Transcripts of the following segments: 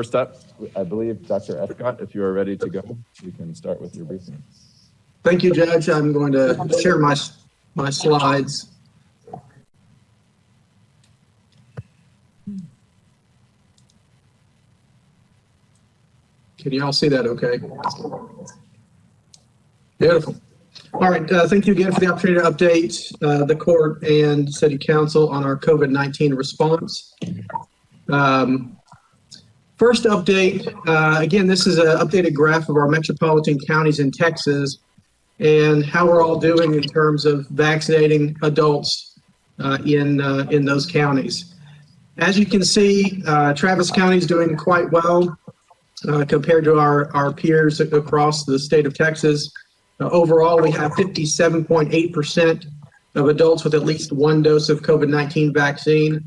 First up, I believe Dr. Escott, if you are ready to go, you can start with your briefing. Thank you, Judge. I'm going to share my slides. Can you all see that okay? Beautiful. All right, thank you again for the opportunity to update the court and city council on our COVID-19 response. First update, again, this is an updated graph of our metropolitan counties in Texas and how we're all doing in terms of vaccinating adults in those counties. As you can see, Travis County is doing quite well compared to our peers across the state of Texas. Overall, we have 57.8% of adults with at least one dose of COVID-19 vaccine.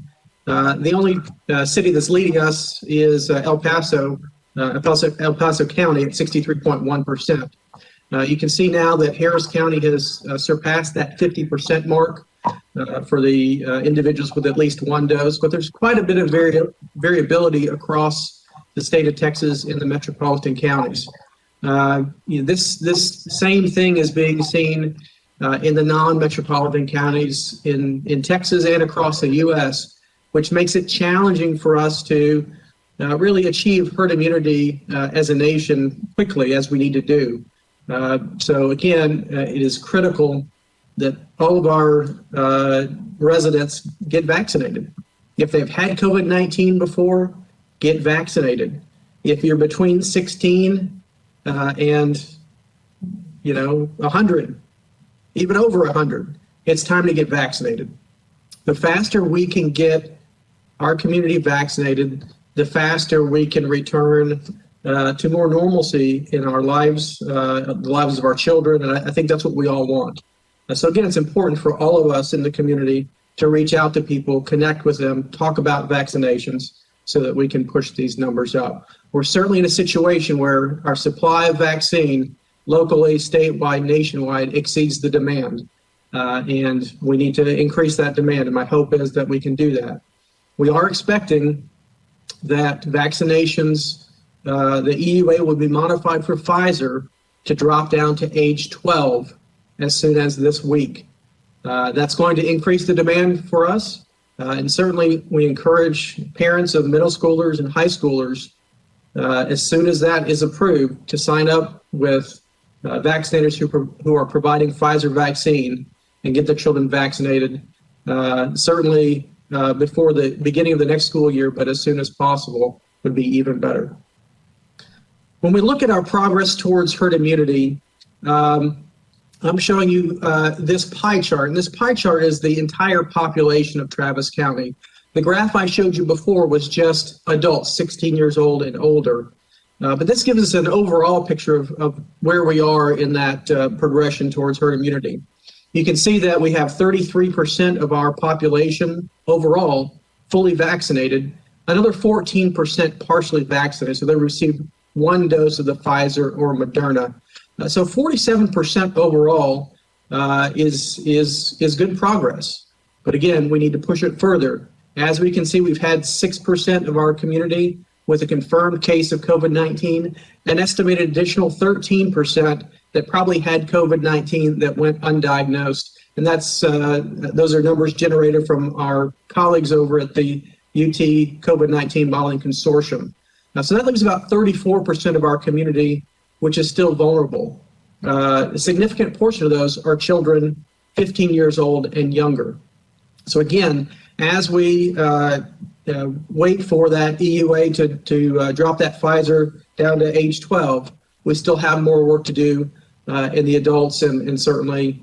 The only city that's leading us is El Paso County at 63.1%. You can see now that Harris County has surpassed that 50% mark for the individuals with at least one dose, but there's quite a bit of variability across the state of Texas in the metropolitan counties. This same thing is being seen in the non-metropolitan counties in Texas and across the U.S., which makes it challenging for us to really achieve herd immunity as a nation quickly as we need to do. So again, it is critical that all of our residents get vaccinated. If they've had COVID-19 before, get vaccinated. If you're between 16 and 100, even over 100, it's time to get vaccinated. The faster we can get our community vaccinated, the faster we can return to more normalcy in our lives, the lives of our children, and I think that's what we all want. So again, it's important for all of us in the community to reach out to people, connect with them, talk about vaccinations so that we can push these numbers up. We're certainly in a situation where our supply of vaccine locally, statewide, nationwide exceeds the demand, and we need to increase that demand, and my hope is that we can do that. We are expecting that vaccinations, the EUA will be modified for Pfizer to drop down to age 12 as soon as this week. That's going to increase the demand for us, and certainly we encourage parents of middle schoolers and high schoolers, as soon as that is approved, to sign up with vaccinators who are providing Pfizer vaccine and get their children vaccinated, certainly before the beginning of the next school year, but as soon as possible would be even better. When we look at our progress towards herd immunity, I'm showing you this pie chart, and this pie chart is the entire population of Travis County. The graph I showed you before was just adults 16 years old and older, but this gives us an overall picture of where we are in that progression towards herd immunity. You can see that we have 33% of our population overall fully vaccinated, another 14% partially vaccinated, so they received one dose of the Pfizer or Moderna. So 47% overall is good progress. But again, we need to push it further. As we can see, we've had 6% of our community with a confirmed case of COVID-19, an estimated additional 13% that probably had COVID-19 that went undiagnosed. And that's those are numbers generated from our colleagues over at the UT COVID-19 Modeling Consortium. So that leaves about 34% of our community which is still vulnerable. A significant portion of those are children 15 years old and younger. So again, as we wait for that EUA to drop that Pfizer down to age 12, we still have more work to do in the adults, and certainly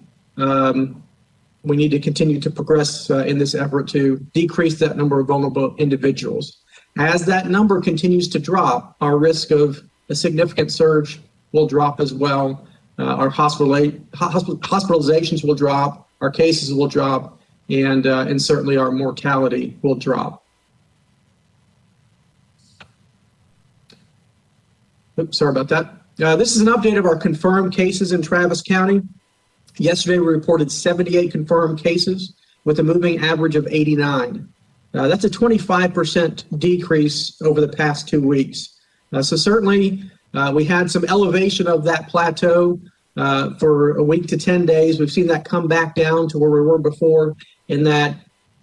we need to continue to progress in this effort to decrease that number of vulnerable individuals. As that number continues to drop, our risk of a significant surge will drop as well. Our hospitalizations will drop, our cases will drop, and certainly our mortality will drop. Oops, sorry about that. This is an update of our confirmed cases in Travis County. Yesterday, we reported 78 confirmed cases with a moving average of 89. That's a 25% decrease over the past 2 weeks. So certainly we had some elevation of that plateau for a week to 10 days. We've seen that come back down to where we were before in that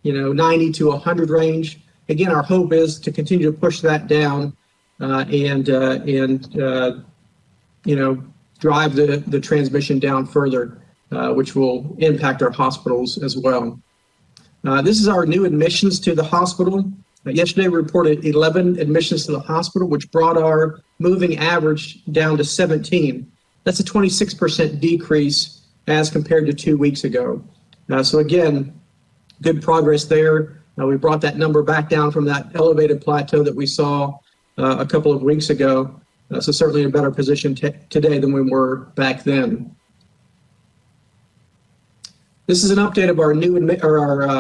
90 to 100 range. Again, our hope is to continue to push that down and drive the transmission down further, which will impact our hospitals as well. This is our new admissions to the hospital. Yesterday, we reported 11 admissions to the hospital, which brought our moving average down to 17. That's a 26% decrease as compared to 2 weeks ago. So again, good progress there. We brought that number back down from that elevated plateau that we saw a couple of weeks ago. So certainly in a better position today than we were back then. This is an update of our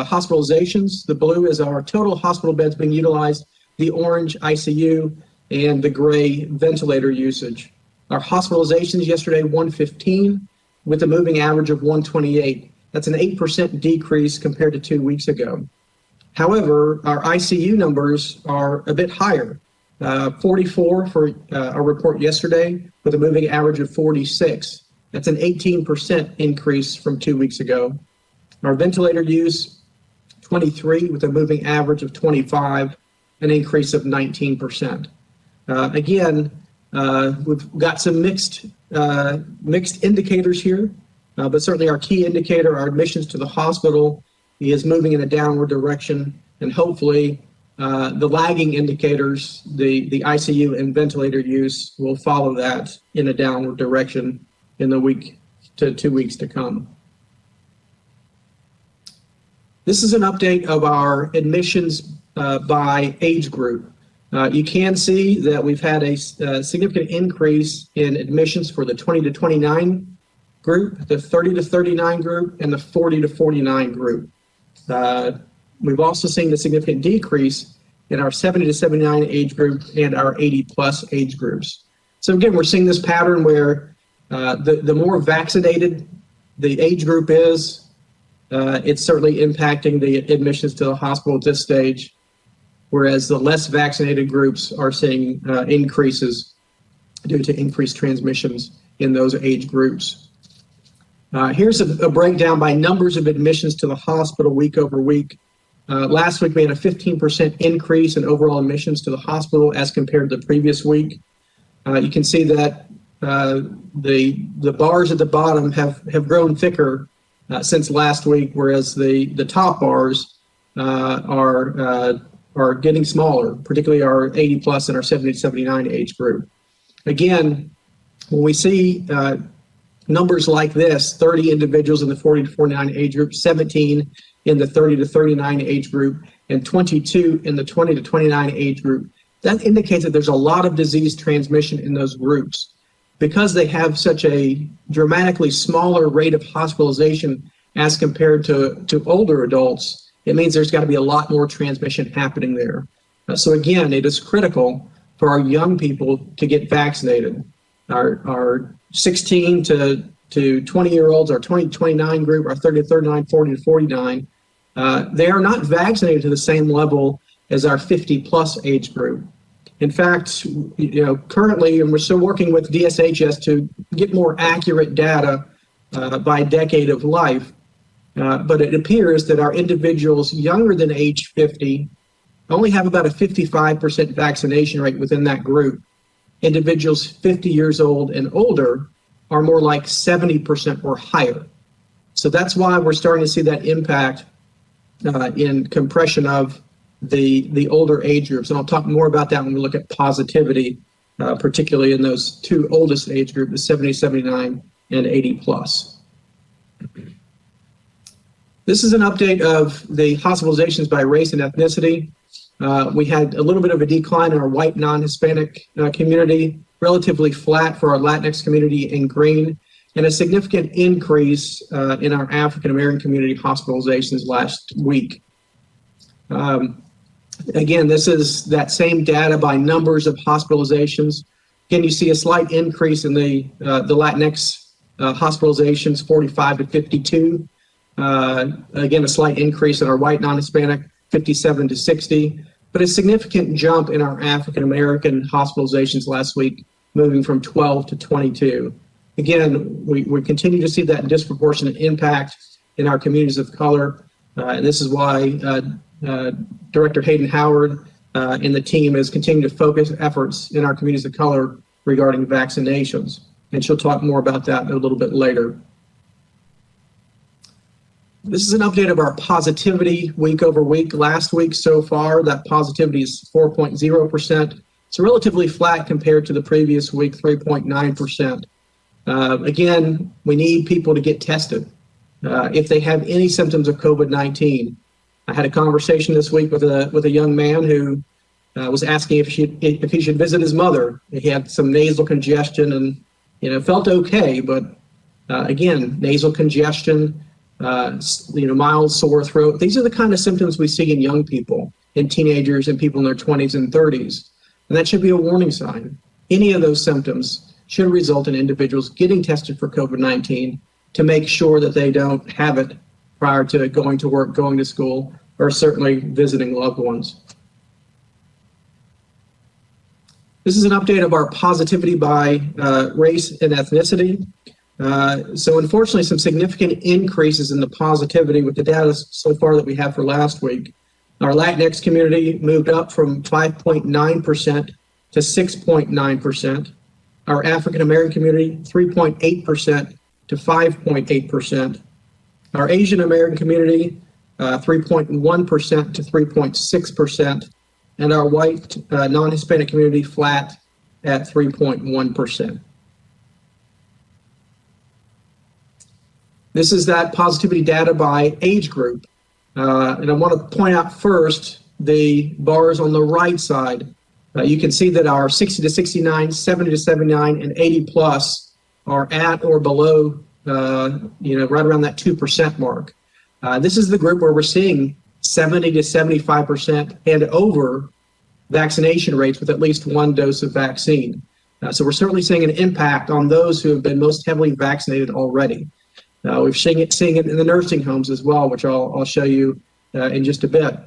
hospitalizations. The blue is our total hospital beds being utilized, the orange ICU, and the gray ventilator usage. Our hospitalizations yesterday, 115, with a moving average of 128. That's an 8% decrease compared to 2 weeks ago. However, our ICU numbers are a bit higher. 44 for our report yesterday, with a moving average of 46. That's an 18% increase from 2 weeks ago. Our ventilator use, 23, with a moving average of 25, an increase of 19%. Again, we've got some mixed indicators here, but certainly our key indicator, our admissions to the hospital, is moving in a downward direction, and hopefully the lagging indicators, the ICU and ventilator use, will follow that in a downward direction in the week to 2 weeks to come. This is an update of our admissions by age group. You can see that we've had a significant increase in admissions for the 20 to 29 group, the 30 to 39 group, and the 40 to 49 group. We've also seen a significant decrease in our 70 to 79 age group and our 80 plus age groups. So again, we're seeing this pattern where the more vaccinated the age group is, it's certainly impacting the admissions to the hospital at this stage, whereas the less vaccinated groups are seeing increases due to increased transmissions in those age groups. Here's a breakdown by numbers of admissions to the hospital week over week. Last week, we had a 15% increase in overall admissions to the hospital as compared to the previous week. You can see that the bars at the bottom have grown thicker since last week, whereas the top bars are getting smaller, particularly our 80 plus and our 70 to 79 age group. Again, when we see numbers like this, 30 individuals in the 40 to 49 age group, 17 in the 30 to 39 age group, and 22 in the 20 to 29 age group, that indicates that there's a lot of disease transmission in those groups. Because they have such a dramatically smaller rate of hospitalization as compared to older adults, it means there's got to be a lot more transmission happening there. So again, it is critical for our young people to get vaccinated. Our 16 to 20-year-olds, our 20 to 29 group, our 30 to 39, 40 to 49, they are not vaccinated to the same level as our 50 plus age group. In fact, currently, and we're still working with DSHS to get more accurate data by decade of life, but it appears that our individuals younger than age 50 only have about a 55% vaccination rate within that group. Individuals 50 years old and older are more like 70% or higher. So that's why we're starting to see that impact in compression of the older age groups. And I'll talk more about that when we look at positivity, particularly in those two oldest age groups, the 70, 79, and 80 plus. This is an update of the hospitalizations by race and ethnicity. We had a little bit of a decline in our white non-Hispanic community, relatively flat for our Latinx community in green, and a significant increase in our African American community hospitalizations last week. Again, this is that same data by numbers of hospitalizations. Again, you see a slight increase in the Latinx hospitalizations, 45 to 52. Again, a slight increase in our white non-Hispanic, 57 to 60, but a significant jump in our African American hospitalizations last week, moving from 12 to 22. Again, we continue to see that disproportionate impact in our communities of color, and this is why Director Hayden Howard and the team is continuing to focus efforts in our communities of color regarding vaccinations, and she'll talk more about that a little bit later. This is an update of our positivity week over week. Last week so far, that positivity is 4.0%. It's relatively flat compared to the previous week, 3.9%. Again, we need people to get tested if they have any symptoms of COVID-19. I had a conversation this week with a young man who was asking if he should visit his mother. He had some nasal congestion and felt okay, but again, nasal congestion, mild sore throat. These are the kind of symptoms we see in young people, in teenagers, and people in their 20s and 30s. And that should be a warning sign. Any of those symptoms should result in individuals getting tested for COVID-19 to make sure that they don't have it prior to going to work, going to school, or certainly visiting loved ones. This is an update of our positivity by race and ethnicity. So unfortunately, some significant increases in the positivity with the data so far that we have for last week. Our Latinx community moved up from 5.9% to 6.9%. Our African American community, 3.8% to 5.8%. Our Asian American community, 3.1% to 3.6%. And our white non-Hispanic community flat at 3.1%. This is that positivity data by age group. And I want to point out first the bars on the right side. You can see that our 60 to 69, 70 to 79, and 80 plus are at or below, right around that 2% mark. This is the group where we're seeing 70 to 75% and over vaccination rates with at least one dose of vaccine. So we're certainly seeing an impact on those who have been most heavily vaccinated already. We're seeing it in the nursing homes as well, which I'll show you in just a bit.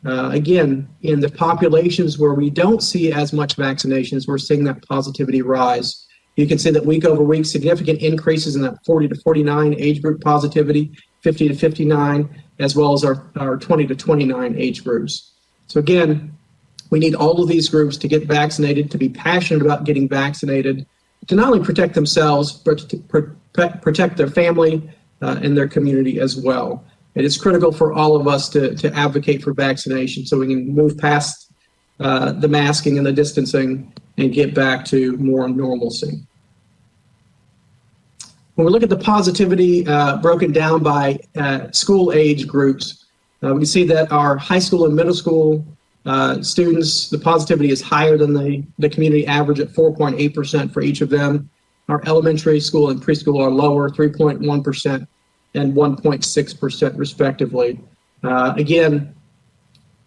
Again, in the populations where we don't see as much vaccinations, we're seeing that positivity rise. You can see that week over week, significant increases in that 40 to 49 age group positivity, 50 to 59, as well as our 20 to 29 age groups. So again, we need all of these groups to get vaccinated, to be passionate about getting vaccinated, to not only protect themselves, but to protect their family and their community as well. It is critical for all of us to advocate for vaccination so we can move past the masking and the distancing and get back to more normalcy. When we look at the positivity broken down by school age groups, we can see that our high school and middle school students, the positivity is higher than the community average at 4.8% for each of them. Our elementary school and preschool are lower, 3.1% and 1.6% respectively. Again,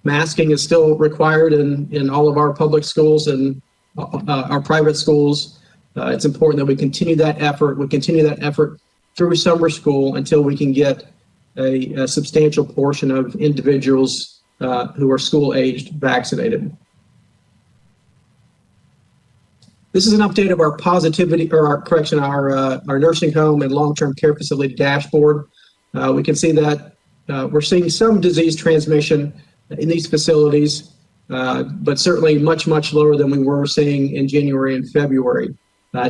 masking is still required in all of our public schools and our private schools. It's important that we continue that effort. We continue that effort through summer school until we can get a substantial portion of individuals who are school-aged vaccinated. This is an update of our positivity, or our nursing home and long-term care facility dashboard. We can see that we're seeing some disease transmission in these facilities, but certainly much, much lower than we were seeing in January and February.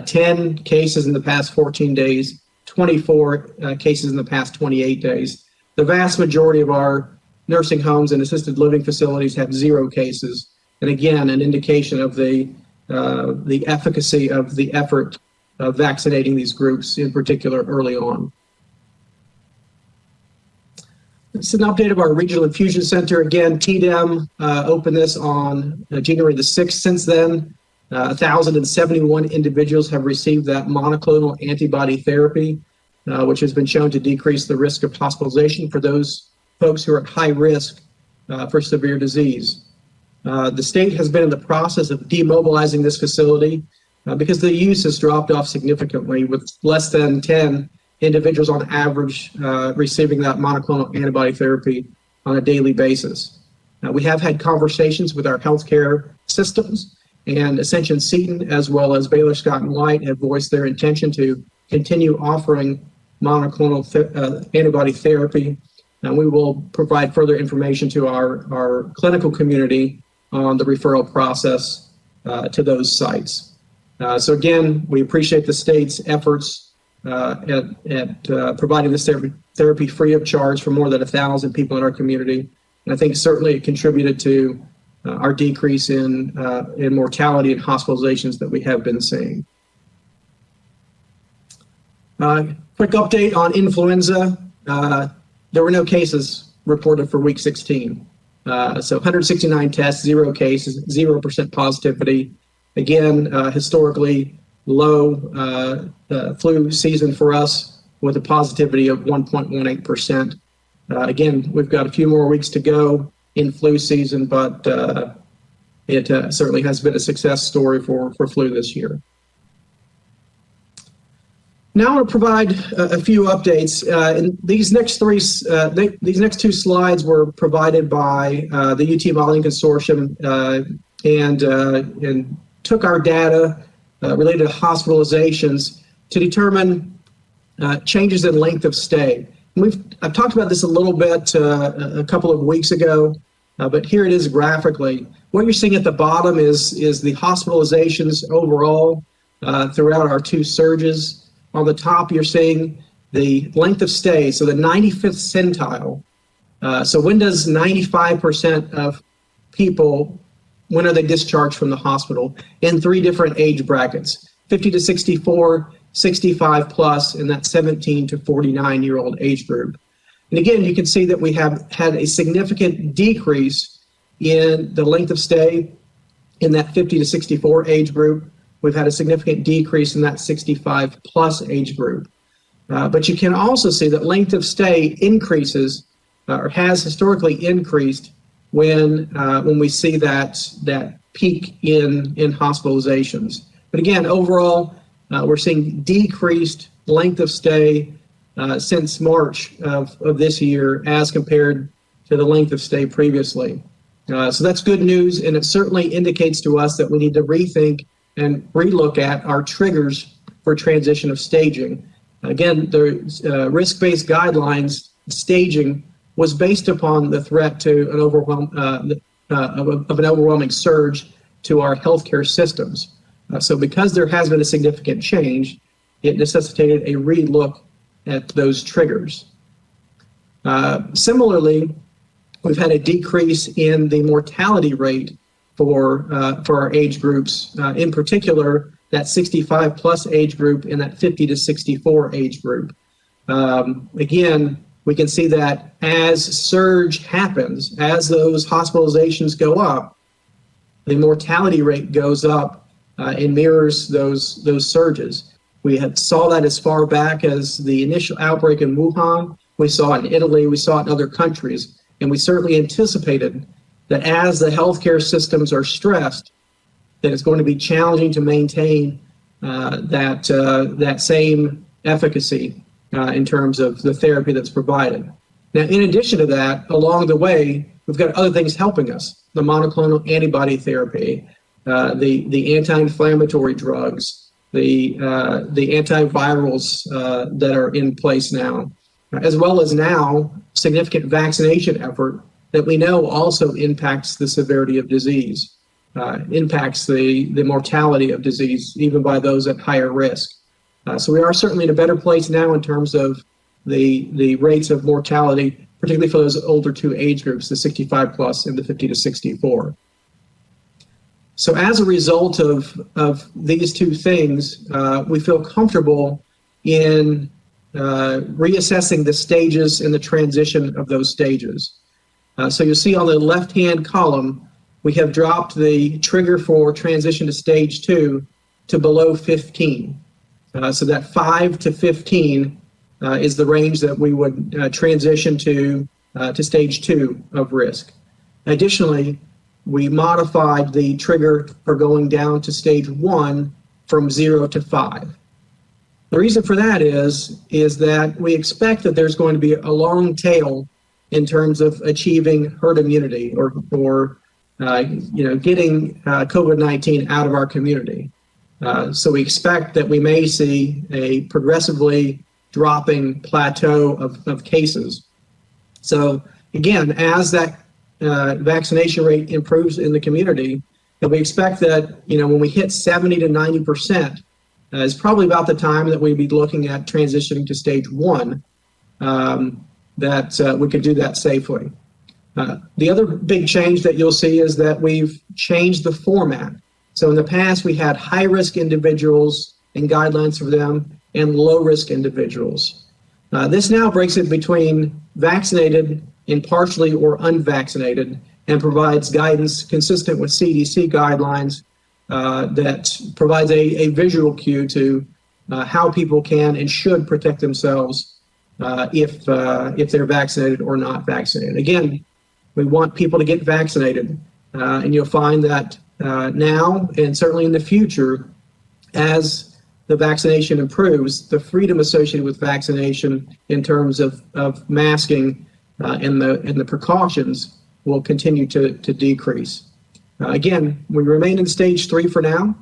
10 cases in the past 14 days, 24 cases in the past 28 days. The vast majority of our nursing homes and assisted living facilities have 0 cases. And again, an indication of the efficacy of the effort of vaccinating these groups, in particular early on. This is an update of our Regional Infusion Center. Again, TDEM opened this on January the 6th. Since then, 1,071 individuals have received that monoclonal antibody therapy, which has been shown to decrease the risk of hospitalization for those folks who are at high risk for severe disease. The state has been in the process of demobilizing this facility because the use has dropped off significantly, with less than 10 individuals on average receiving that monoclonal antibody therapy on a daily basis. We have had conversations with our healthcare systems, and Ascension Seton, as well as Baylor Scott and White, have voiced their intention to continue offering monoclonal antibody therapy. And we will provide further information to our clinical community on the referral process to those sites. So again, we appreciate the state's efforts at providing this therapy free of charge for more than 1,000 people in our community. And I think certainly it contributed to our decrease in mortality and hospitalizations that we have been seeing. Quick update on influenza. There were no cases reported for week 16. So 169 tests, 0 cases, 0% positivity. Again, historically low flu season for us with a positivity of 1.18%. Again, we've got a few more weeks to go in flu season, but it certainly has been a success story for flu this year. Now I want to provide a few updates. And these next two slides were provided by the UT Modeling Consortium and took our data related to hospitalizations to determine changes in length of stay. I've talked about this a little bit a couple of weeks ago, but here it is graphically. What you're seeing at the bottom is the hospitalizations overall throughout our two surges. On the top, you're seeing the length of stay, so the 95th centile. So when does 95% of people, when are they discharged from the hospital? In 3 different age brackets, 50 to 64, 65 plus, and that 17 to 49-year-old age group. And again, you can see that we have had a significant decrease in the length of stay in that 50 to 64 age group. We've had a significant decrease in that 65 plus age group. But you can also see that length of stay increases or has historically increased when we see that peak in hospitalizations. But again, overall, we're seeing decreased length of stay since March of this year as compared to the length of stay previously. So that's good news, and it certainly indicates to us that we need to rethink and relook at our triggers for transition of staging. Again, the risk-based guidelines staging was based upon the threat to an overwhelming surge to our healthcare systems. So because there has been a significant change, it necessitated a relook at those triggers. Similarly, we've had a decrease in the mortality rate for our age groups, in particular, that 65 plus age group and that 50 to 64 age group. Again, we can see that as surge happens, as those hospitalizations go up, the mortality rate goes up and mirrors those surges. We saw that as far back as the initial outbreak in Wuhan. We saw it in Italy, we saw it in other countries, and we certainly anticipated that as the healthcare systems are stressed, that it's going to be challenging to maintain that same efficacy in terms of the therapy that's provided. Now, in addition to that, along the way, we've got other things helping us: the monoclonal antibody therapy, the anti-inflammatory drugs, the antivirals that are in place now, as well as now significant vaccination effort that we know also impacts the severity of disease, impacts the mortality of disease, even by those at higher risk. So we are certainly in a better place now in terms of the rates of mortality, particularly for those older two age groups, the 65 plus and the 50 to 64. So as a result of these two things, we feel comfortable in reassessing the stages and the transition of those stages. So you'll see on the left-hand column, we have dropped the trigger for transition to stage 2 to below 15. So that 5 to 15 is the range that we would transition to stage 2 of risk. Additionally, we modified the trigger for going down to stage 1 from 0 to 5. The reason for that is that we expect that there's going to be a long tail in terms of achieving herd immunity or getting COVID-19 out of our community. So we expect that we may see a progressively dropping plateau of cases. So again, as that vaccination rate improves in the community, that we expect that, when we hit 70 to 90%, is probably about the time that we'd be looking at transitioning to stage 1, that we could do that safely. The other big change that you'll see is that we've changed the format. So in the past, we had high-risk individuals and guidelines for them and low-risk individuals. This now breaks it between vaccinated and partially or unvaccinated and provides guidance consistent with CDC guidelines that provides a visual cue to how people can and should protect themselves if they're vaccinated or not vaccinated. Again, we want people to get vaccinated, and you'll find that now and certainly in the future, as the vaccination improves, the freedom associated with vaccination in terms of masking and the precautions will continue to decrease. Again, we remain in stage 3 for now,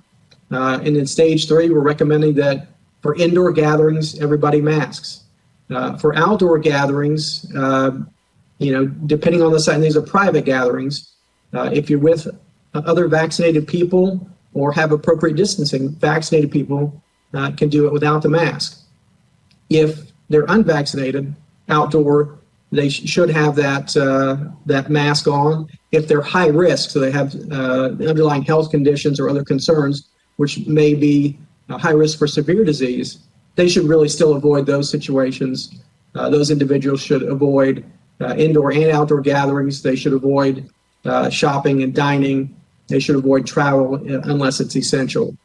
and in stage 3, we're recommending that for indoor gatherings, everybody masks. For outdoor gatherings, depending on the site, and these are private gatherings, if you're with other vaccinated people or have appropriate distancing, vaccinated people can do it without the mask. If they're unvaccinated, outdoor, they should have that mask on. If they're high risk, so they have underlying health conditions or other concerns, which may be high risk for severe disease, they should really still avoid those situations. Those individuals should avoid indoor and outdoor gatherings. They should avoid shopping and dining. They should avoid travel unless it's essential.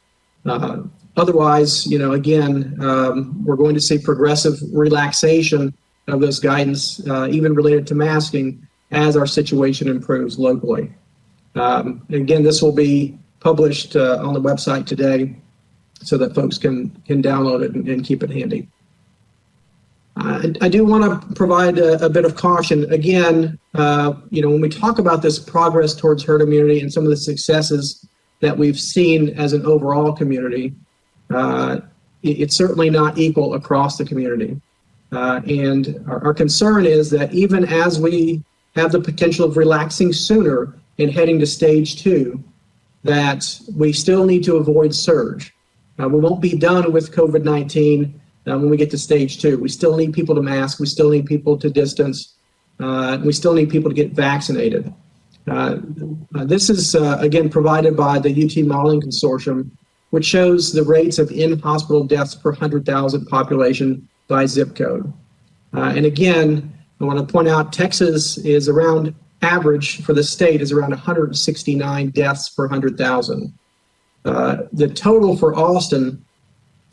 Otherwise, again, we're going to see progressive relaxation of this guidance, even related to masking, as our situation improves locally. Again, this will be published on the website today so that folks can download it and keep it handy. I do want to provide a bit of caution. Again, when we talk about this progress towards herd immunity and some of the successes that we've seen as an overall community, it's certainly not equal across the community. And our concern is that even as we have the potential of relaxing sooner and heading to stage 2, that we still need to avoid surge. We won't be done with COVID-19 when we get to stage 2. We still need people to mask. We still need people to distance. We still need people to get vaccinated. This is, again, provided by the UT Modeling Consortium, which shows the rates of in-hospital deaths per 100,000 population by zip code. And again, I want to point out Texas is around average for the state is around 169 deaths per 100,000. The total for Austin,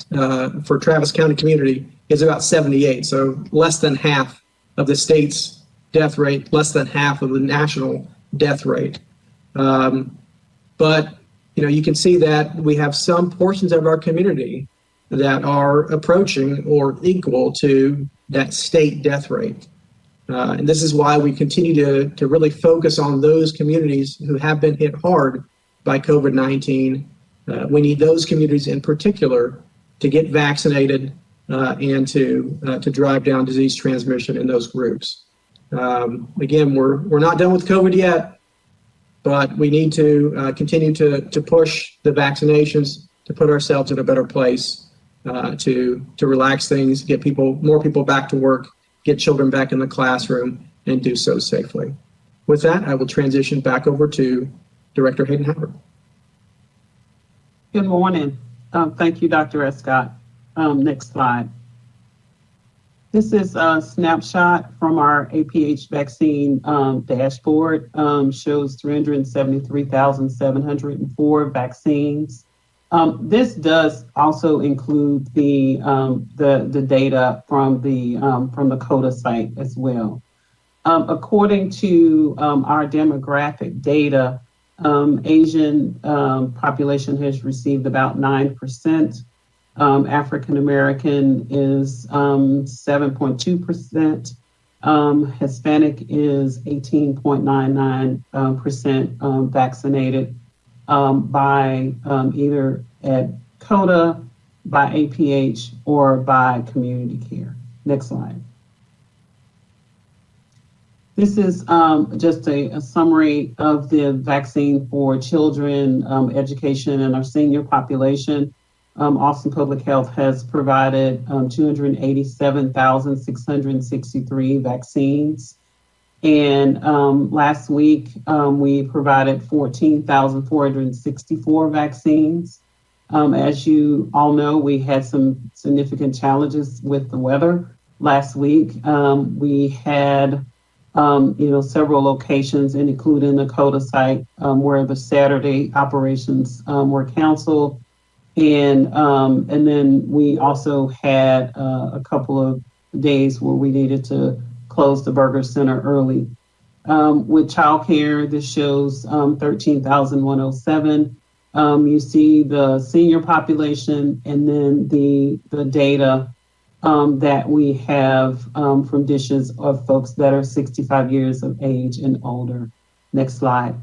for Travis County community, is about 78, so less than half of the state's death rate, less than half of the national death rate. But you can see that we have some portions of our community that are approaching or equal to that state death rate. And this is why we continue to really focus on those communities who have been hit hard by COVID-19. We need those communities in particular to get vaccinated and to drive down disease transmission in those groups. Again, we're not done with COVID yet, but we need to continue to push the vaccinations to put ourselves in a better place, to relax things, get more people back to work, get children back in the classroom, and do so safely. With that, I will transition back over to Director Hayden Howard. Good morning. Thank you, Dr. Escott. Next slide. This is a snapshot from our APH vaccine dashboard. Shows 373,704 vaccines. This does also include the data from the CODA site as well. According to our demographic data, Asian population has received about 9%. African American is 7.2%. Hispanic is 18.99% vaccinated by either at CODA, by APH, or by community care. Next slide. This is just a summary of the vaccine for children, education, and our senior population. Austin Public Health has provided 287,663 vaccines. And last week, we provided 14,464 vaccines. As you all know, we had some significant challenges with the weather last week. We had several locations, including the CODA site, where the Saturday operations were canceled. And then we also had a couple of days where we needed to close the Burger Center early. With childcare, this shows 13,107. You see the senior population and then the data that we have from dishes of folks that are 65 years of age and older. Next slide.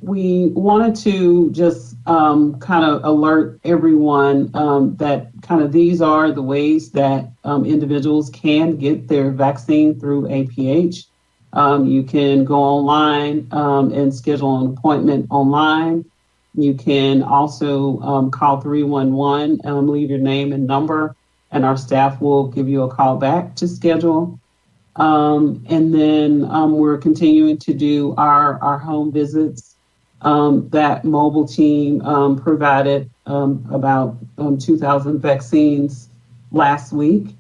We wanted to just kind of alert everyone that kind of these are the ways that individuals can get their vaccine through APH. You can go online and schedule an appointment online. You can also call 311, leave your name and number, and our staff will give you a call back to schedule. And then we're continuing to do our home visits. That mobile team provided about 2,000 vaccines last week.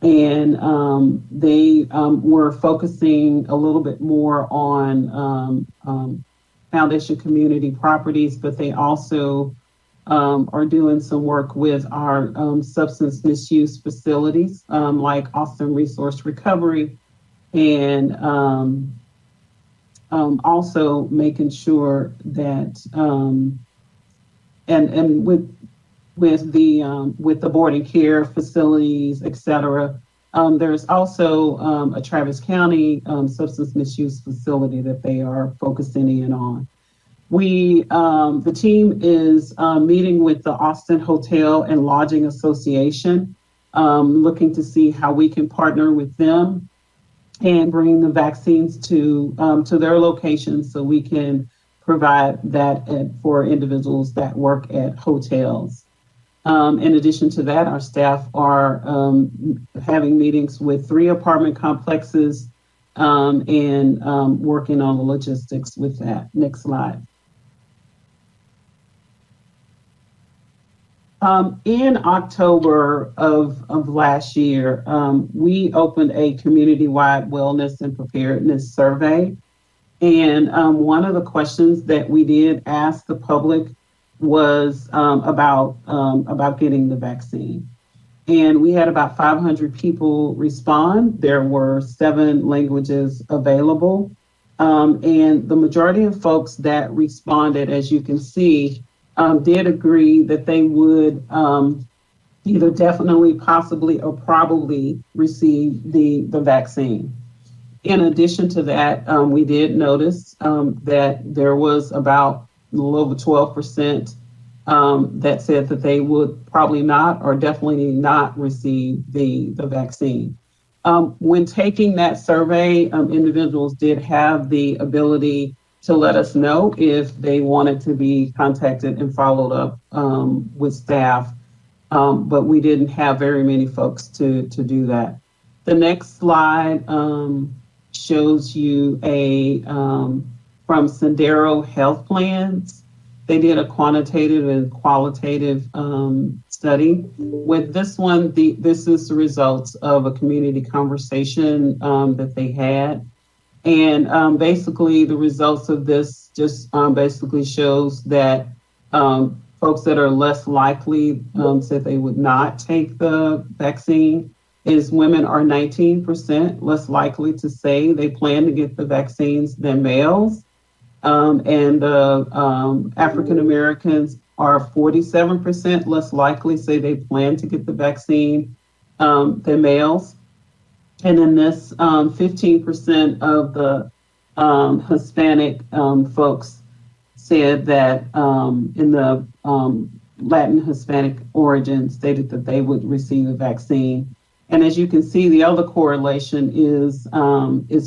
And they were focusing a little bit more on Foundation community properties, but they also are doing some work with our substance misuse facilities, like Austin Resource Recovery, and also making sure that and with the boarding care facilities, et cetera. There's also a Travis County substance misuse facility that they are focusing in on. The team is meeting with the Austin Hotel and Lodging Association, looking to see how we can partner with them and bring the vaccines to their locations so we can provide that for individuals that work at hotels. In addition to that, our staff are having meetings with 3 apartment complexes and working on the logistics with that. Next slide. In October of last year, we opened a community-wide wellness and preparedness survey. And one of the questions that we did ask the public was about getting the vaccine. And we had about 500 people respond. There were 7 languages available. And the majority of folks that responded, as you can see, did agree that they would either definitely, possibly, or probably receive the vaccine. In addition to that, we did notice that there was about a little over 12% that said that they would probably not or definitely not receive the vaccine. When taking that survey, individuals did have the ability to let us know if they wanted to be contacted and followed up with staff, but we didn't have very many folks to do that. The next slide shows you from Sendero Health Plans. They did a quantitative and qualitative study. With this one, this is the results of a community conversation that they had. And basically the results of this just basically shows that folks that are less likely said they would not take the vaccine is women are 19% less likely to say they plan to get the vaccines than males. And African Americans are 47% less likely say they plan to get the vaccine. than males. And in this, 15% of the Hispanic folks said that in the Latin Hispanic origin stated that they would receive the vaccine. And as you can see, the other correlation is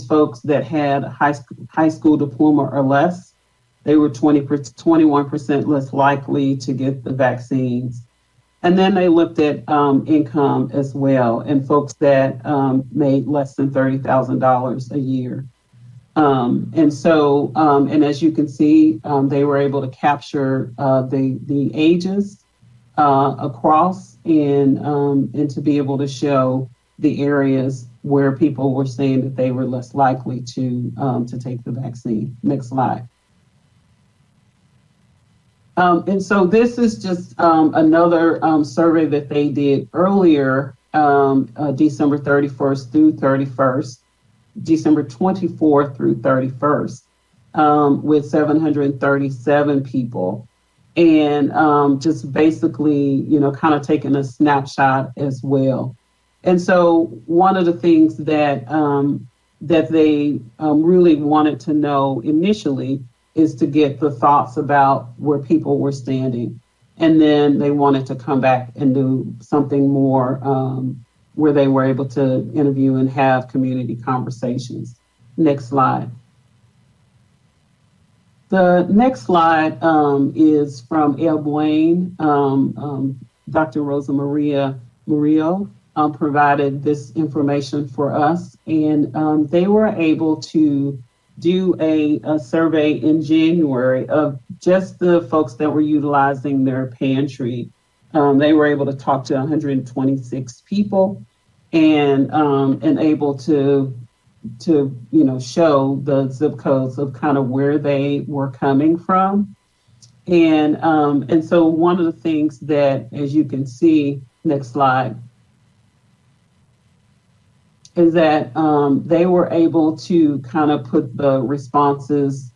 folks that had high school diploma or less. They were 21% less likely to get the vaccines. And then they looked at income as well, and folks that made less than $30,000 a year. And as you can see, they were able to capture the ages across and to be able to show the areas where people were saying that they were less likely to take the vaccine. Next slide. And so this is just another survey that they did earlier, December 31st through 31st, December 24th through 31st, with 737 people. And just basically, kind of taking a snapshot as well. And so one of the things that they really wanted to know initially is to get the thoughts about where people were standing. And then they wanted to come back and do something more where they were able to interview and have community conversations. Next slide. The next slide is from El Buen. Dr. Rosa Maria Murillo provided this information for us, and they were able to do a survey in January of just the folks that were utilizing their pantry. They were able to talk to 126 people and able to show the zip codes of kind of where they were coming from. And so one of the things that, as you can see, next slide, is that they were able to kind of put the responses,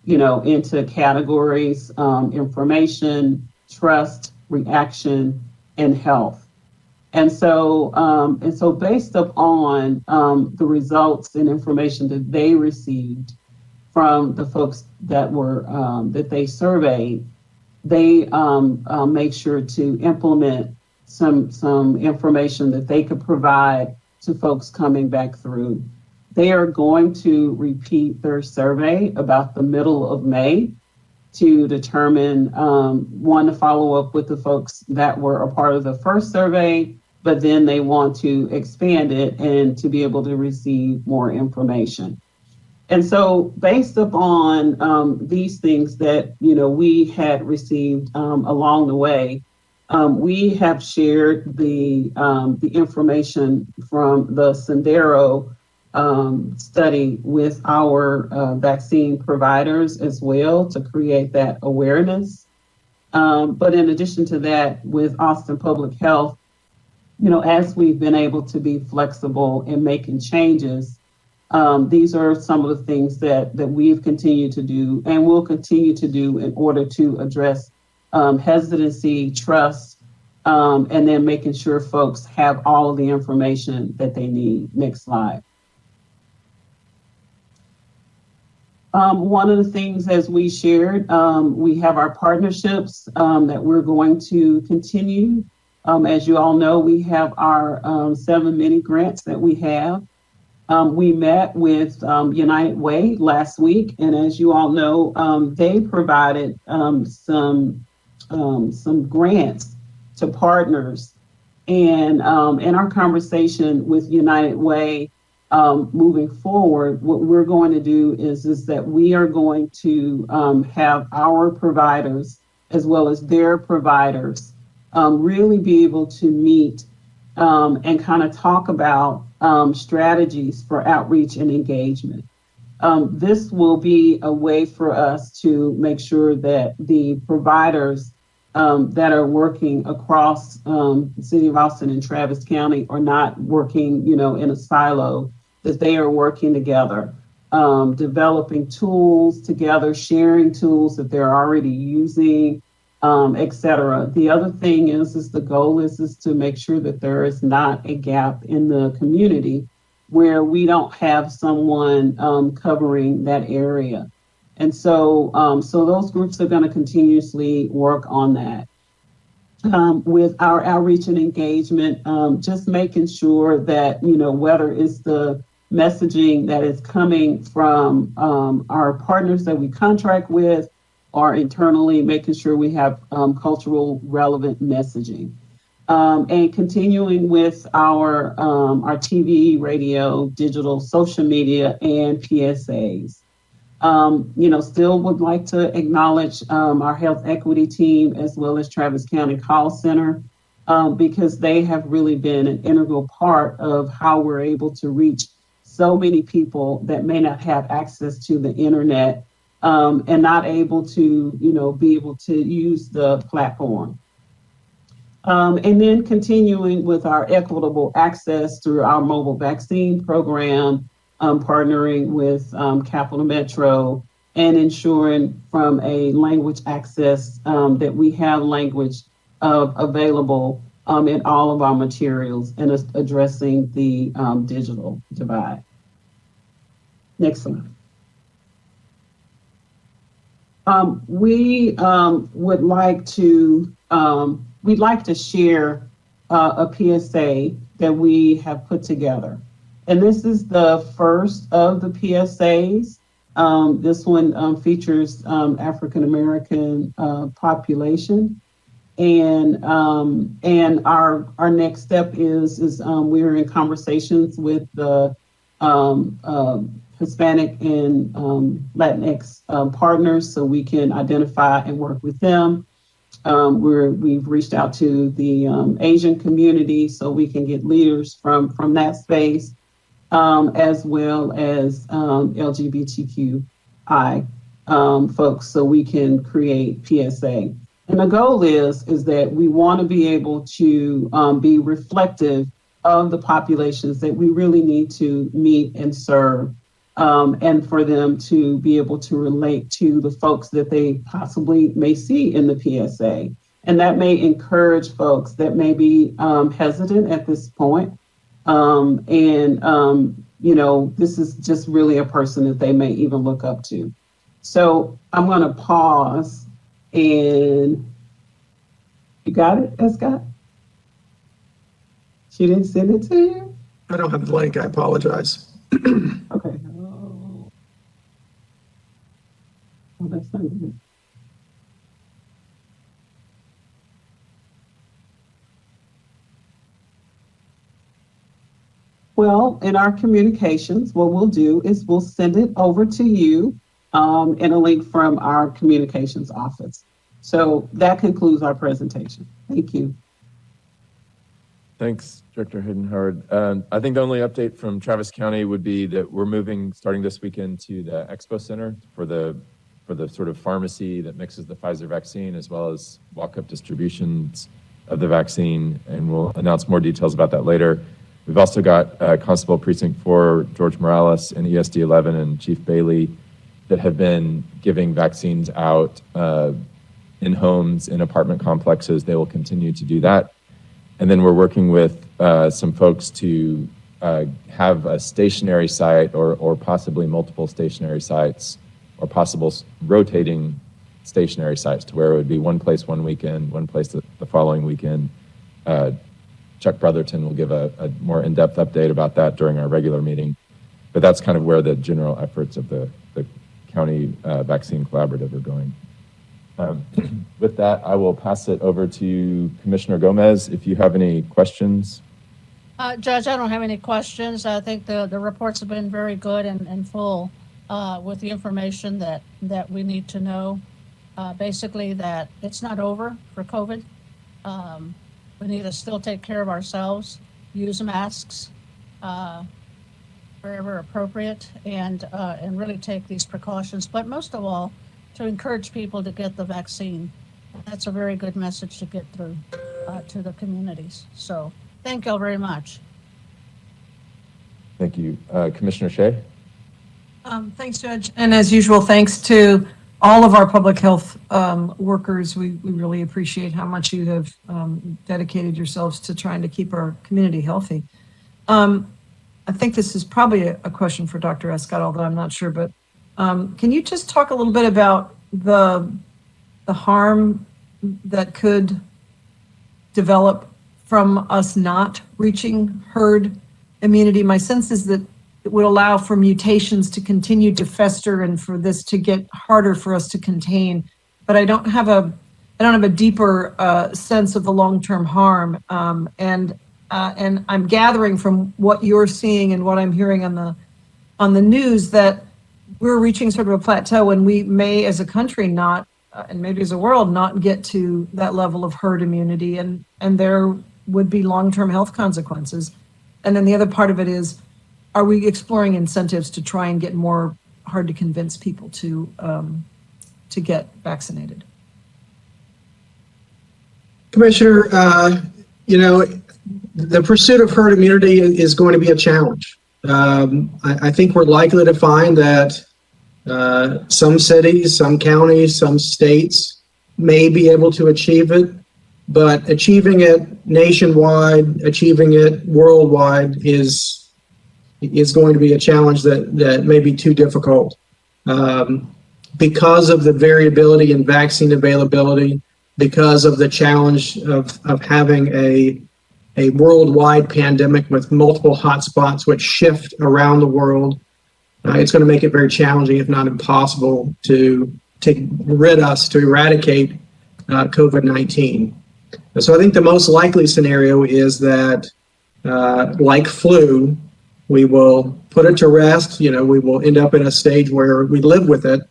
into categories, information, trust, reaction, and health. And so based upon the results and information that they received from the folks that were that they surveyed, they make sure to implement some information that they could provide to folks coming back through. They are going to repeat their survey about the middle of May to determine, one, to follow up with the folks that were a part of the first survey, but then they want to expand it and to be able to receive more information. And so based upon these things that, we had received along the way, we have shared the information from the Sendero study with our vaccine providers as well to create that awareness. But in addition to that, with Austin Public Health, as we've been able to be flexible in making changes, these are some of the things that we've continued to do and will continue to do in order to address hesitancy, trust, and then making sure folks have all of the information that they need. Next slide. One of the things, as we shared, we have our partnerships that we're going to continue. As you all know, we have our 7 mini grants that we have. We met with United Way last week, and as you all know, they provided some grants to partners. And in our conversation with United Way, moving forward, what we're going to do is that we are going to have our providers as well as their providers really be able to meet and kind of talk about strategies for outreach and engagement. This will be a way for us to make sure that the providers that are working across the city of Austin and Travis County are not working, in a silo, that they are working together, developing tools together, sharing tools that they're already using, et cetera. The other thing is the goal is to make sure that there is not a gap in the community where we don't have someone covering that area. And so, so those groups are going to continuously work on that. With our outreach and engagement, just making sure that, you know, whether it's the messaging that is coming from our partners that we contract with, or internally, making sure we have cultural relevant messaging. And continuing with our TV, radio, digital, social media, and PSAs. You know, still would like to acknowledge our health equity team as well as Travis County Call Center because they have really been an integral part of how we're able to reach so many people that may not have access to the internet and not able to, you know, be able to use the platform. And then continuing with our equitable access through our mobile vaccine program, partnering with Capital Metro, and ensuring from a language access that we have language available in all of our materials and addressing the digital divide. Next one. We would like to, we'd like to share a PSA that we have put together. And this is the first of the PSAs. This one features African American population. And our next step is we're in conversations with the Hispanic and Latinx partners so we can identify and work with them. We've reached out to the Asian community so we can get leaders from that space, as well as LGBTQI folks so we can create PSA. And the goal is that we want to be able to be reflective of the populations that we really need to meet and serve. And for them to be able to relate to the folks that they possibly may see in the PSA. And that may encourage folks that may be hesitant at this point. You know, this is just really a person that they may even look up to. So I'm going to pause and you got it, Scott? She didn't send it to you? I don't have the link, I apologize. Okay. Oh, that's not good. Well, in our communications, what we'll do is we'll send it over to you in a link from our communications office. So that concludes our presentation. Thank you. Thanks, Director Hayden-Howard. I think the only update from Travis County would be that we're moving, starting this weekend, to the Expo Center for the sort of pharmacy that mixes the Pfizer vaccine as well as walk-up distributions of the vaccine, and we'll announce more details about that later. We've also got Constable Precinct 4, George Morales, and ESD 11 and Chief Bailey that have been giving vaccines out in homes, in apartment complexes. They will continue to do that. And then we're working with some folks to have a stationary site or possibly multiple stationary sites or possible rotating stationary sites to where it would be one place one weekend, one place the following weekend. Chuck Brotherton will give a more in-depth update about that during our regular meeting. But that's kind of where the general efforts of the County Vaccine Collaborative are going. With that, I will pass it over to Commissioner Gomez if you have any questions. Judge, I don't have any questions. I think the reports have been very good and full with the information that we need to know. Basically that it's not over for COVID. We need to still take care of ourselves, use masks wherever appropriate, and really take these precautions. But most of all, to encourage people to get the vaccine. That's a very good message to get through to the communities. So thank you all very much. Thank you. Commissioner Shea? Thanks, Judge. And as usual, thanks to all of our public health workers. We really appreciate how much you have dedicated yourselves to trying to keep our community healthy. I think this is probably a question for Dr. Escott, although I'm not sure, but can you just talk a little bit about the harm that could develop from us not reaching herd immunity? My sense is that it would allow for mutations to continue to fester and for this to get harder for us to contain. But I don't have a deeper sense of the long-term harm. And I'm gathering from what you're seeing and what I'm hearing on the news that we're reaching sort of a plateau, and we may, as a country, not, and maybe as a world, not get to that level of herd immunity, and there would be long-term health consequences. And then the other part of it is, are we exploring incentives to try and get more hard to convince people to get vaccinated? Commissioner, the pursuit of herd immunity is going to be a challenge. I think we're likely to find that some cities, some counties, some states may be able to achieve it, but achieving it nationwide, achieving it worldwide is going to be a challenge that may be too difficult because of the variability in vaccine availability, because of the challenge of having a worldwide pandemic with multiple hotspots which shift around the world. It's going to make it very challenging, if not impossible, to eradicate COVID-19. So I think the most likely scenario is that, like flu, we will put it to rest. We will end up in a stage where we live with it,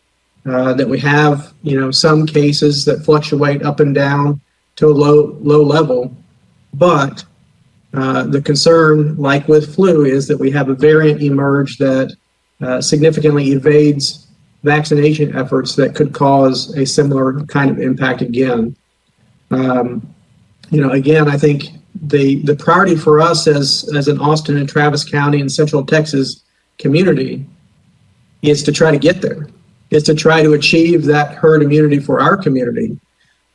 that we have, some cases that fluctuate up and down to a low level. But the concern, like with flu, is that we have a variant emerge that significantly evades vaccination efforts that could cause a similar kind of impact again. Again, I think the priority for us as an Austin and Travis County and Central Texas community is to try to get there, is to try to achieve that herd immunity for our community.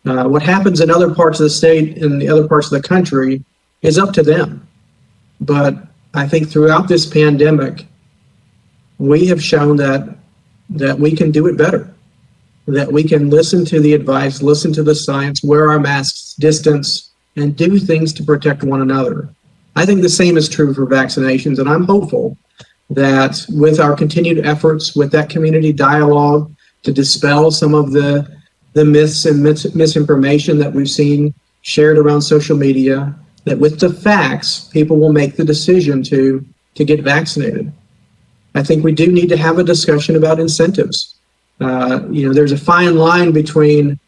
What happens in other parts of the state and the other parts of the country is up to them. But I think throughout this pandemic, we have shown that we can do it better, that we can listen to the advice, listen to the science, wear our masks, distance, and do things to protect one another. I think the same is true for vaccinations, and I'm hopeful that with our continued efforts, with that community dialogue to dispel some of the myths and misinformation that we've seen shared around social media, that with the facts, people will make the decision to get vaccinated. I think we do need to have a discussion about incentives. There's a fine line between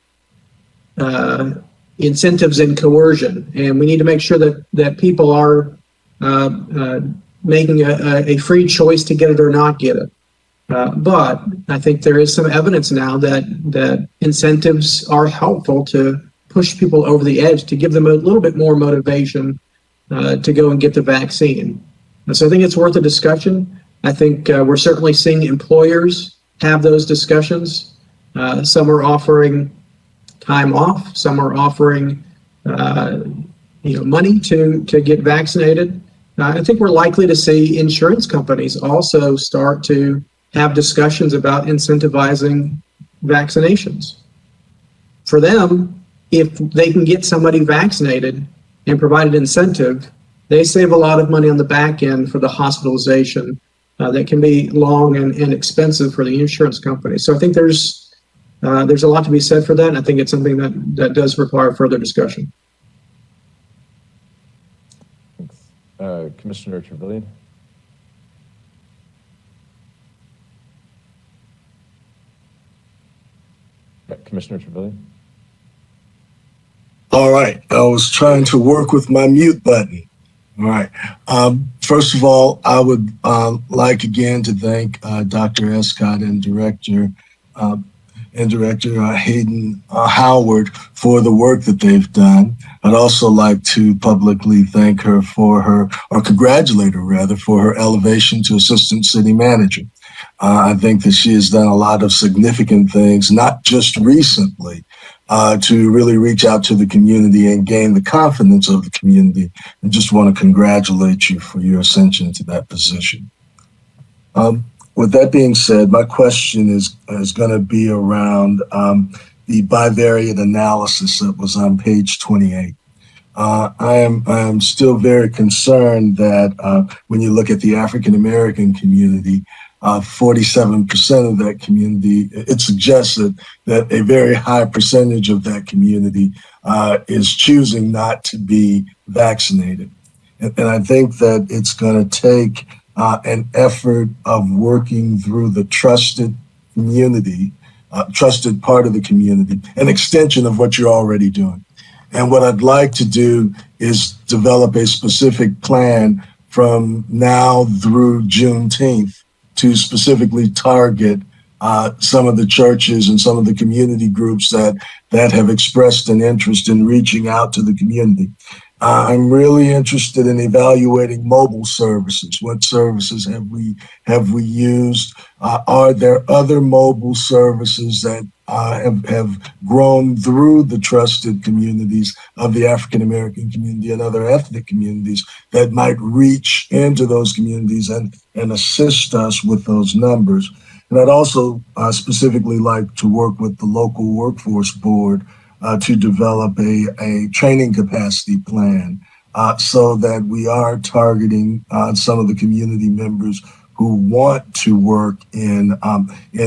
incentives and coercion, and we need to make sure that people are making a free choice to get it or not get it. But I think there is some evidence now that incentives are helpful to push people over the edge, to give them a little bit more motivation to go and get the vaccine. And so I think it's worth a discussion. I think we're certainly seeing employers have those discussions. Some are offering time off. Some are offering money to get vaccinated. I think we're likely to see insurance companies also start to have discussions about incentivizing vaccinations. For them, if they can get somebody vaccinated and provide an incentive, they save a lot of money on the back end for the hospitalization that can be long and expensive for the insurance company. So I think there's a lot to be said for that, and I think it's something that does require further discussion. Thanks. Commissioner Trevelyan. Commissioner Trevelyan. All right. I was trying to work with my mute button. All right. First of all, I would like again to thank Dr. Escott and Director Hayden Howard for the work that they've done. I'd also like to publicly thank her or congratulate her rather, for her elevation to Assistant City Manager. I think that she has done a lot of significant things, not just recently, to really reach out to the community and gain the confidence of the community. I just want to congratulate you for your ascension to that position. With that being said, my question is going to be around the bivariate analysis that was on page 28. I am still very concerned that when you look at the African American community, 47% of that community, it suggests that a very high percentage of that community is choosing not to be vaccinated. And I think that it's going to take an effort of working through the trusted community, trusted part of the community, an extension of what you're already doing. And what I'd like to do is develop a specific plan from now through Juneteenth to specifically target some of the churches and some of the community groups that have expressed an interest in reaching out to the community. I'm really interested in evaluating mobile services. What services have we used? Are there other mobile services that have grown through the trusted communities of the African American community and other ethnic communities that might reach into those communities and assist us with those numbers? And I'd also specifically like to work with the local workforce board to develop a training capacity plan so that we are targeting some of the community members who want to work in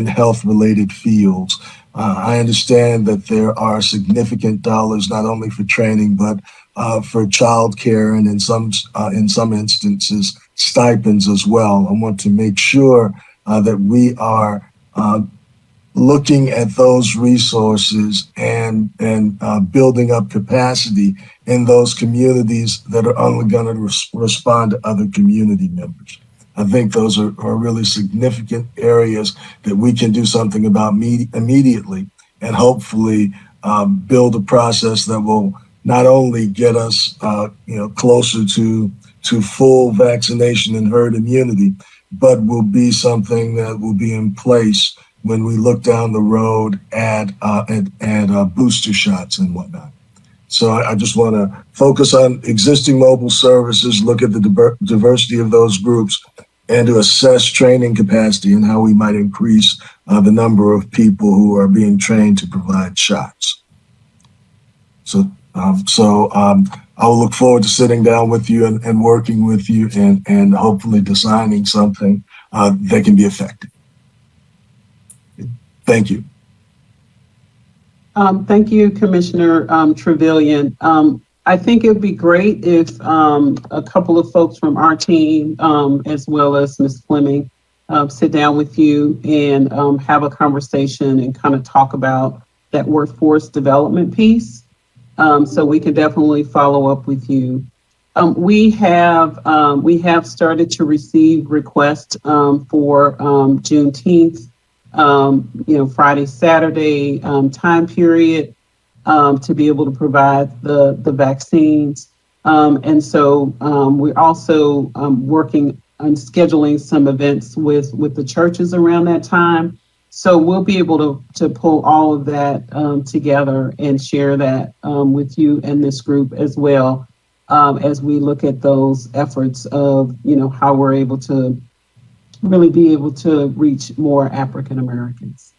health-related fields. I understand that there are significant dollars not only for training but for childcare and in some instances stipends as well. I want to make sure that we are looking at those resources and building up capacity in those communities that are only going to respond to other community members. I think those are really significant areas that we can do something about immediately and hopefully build a process that will not only get us closer to full vaccination and herd immunity, but will be something that will be in place when we look down the road at booster shots and whatnot. So I just want to focus on existing mobile services, look at the diversity of those groups, and to assess training capacity and how we might increase the number of people who are being trained to provide shots. So I will look forward to sitting down with you and working with you and hopefully designing something that can be effective. Thank you. Thank you, Commissioner Trevelyan. I think it would be great if a couple of folks from our team, as well as Ms. Fleming, sit down with you and have a conversation and kind of talk about that workforce development piece. So we can definitely follow up with you. We have started to receive requests for Juneteenth, Friday, Saturday time period to be able to provide the vaccines. And so we're also working on scheduling some events with the churches around that time. So we'll be able to pull all of that together and share that with you and this group as well as we look at those efforts of, how we're able to really be able to reach more African Americans.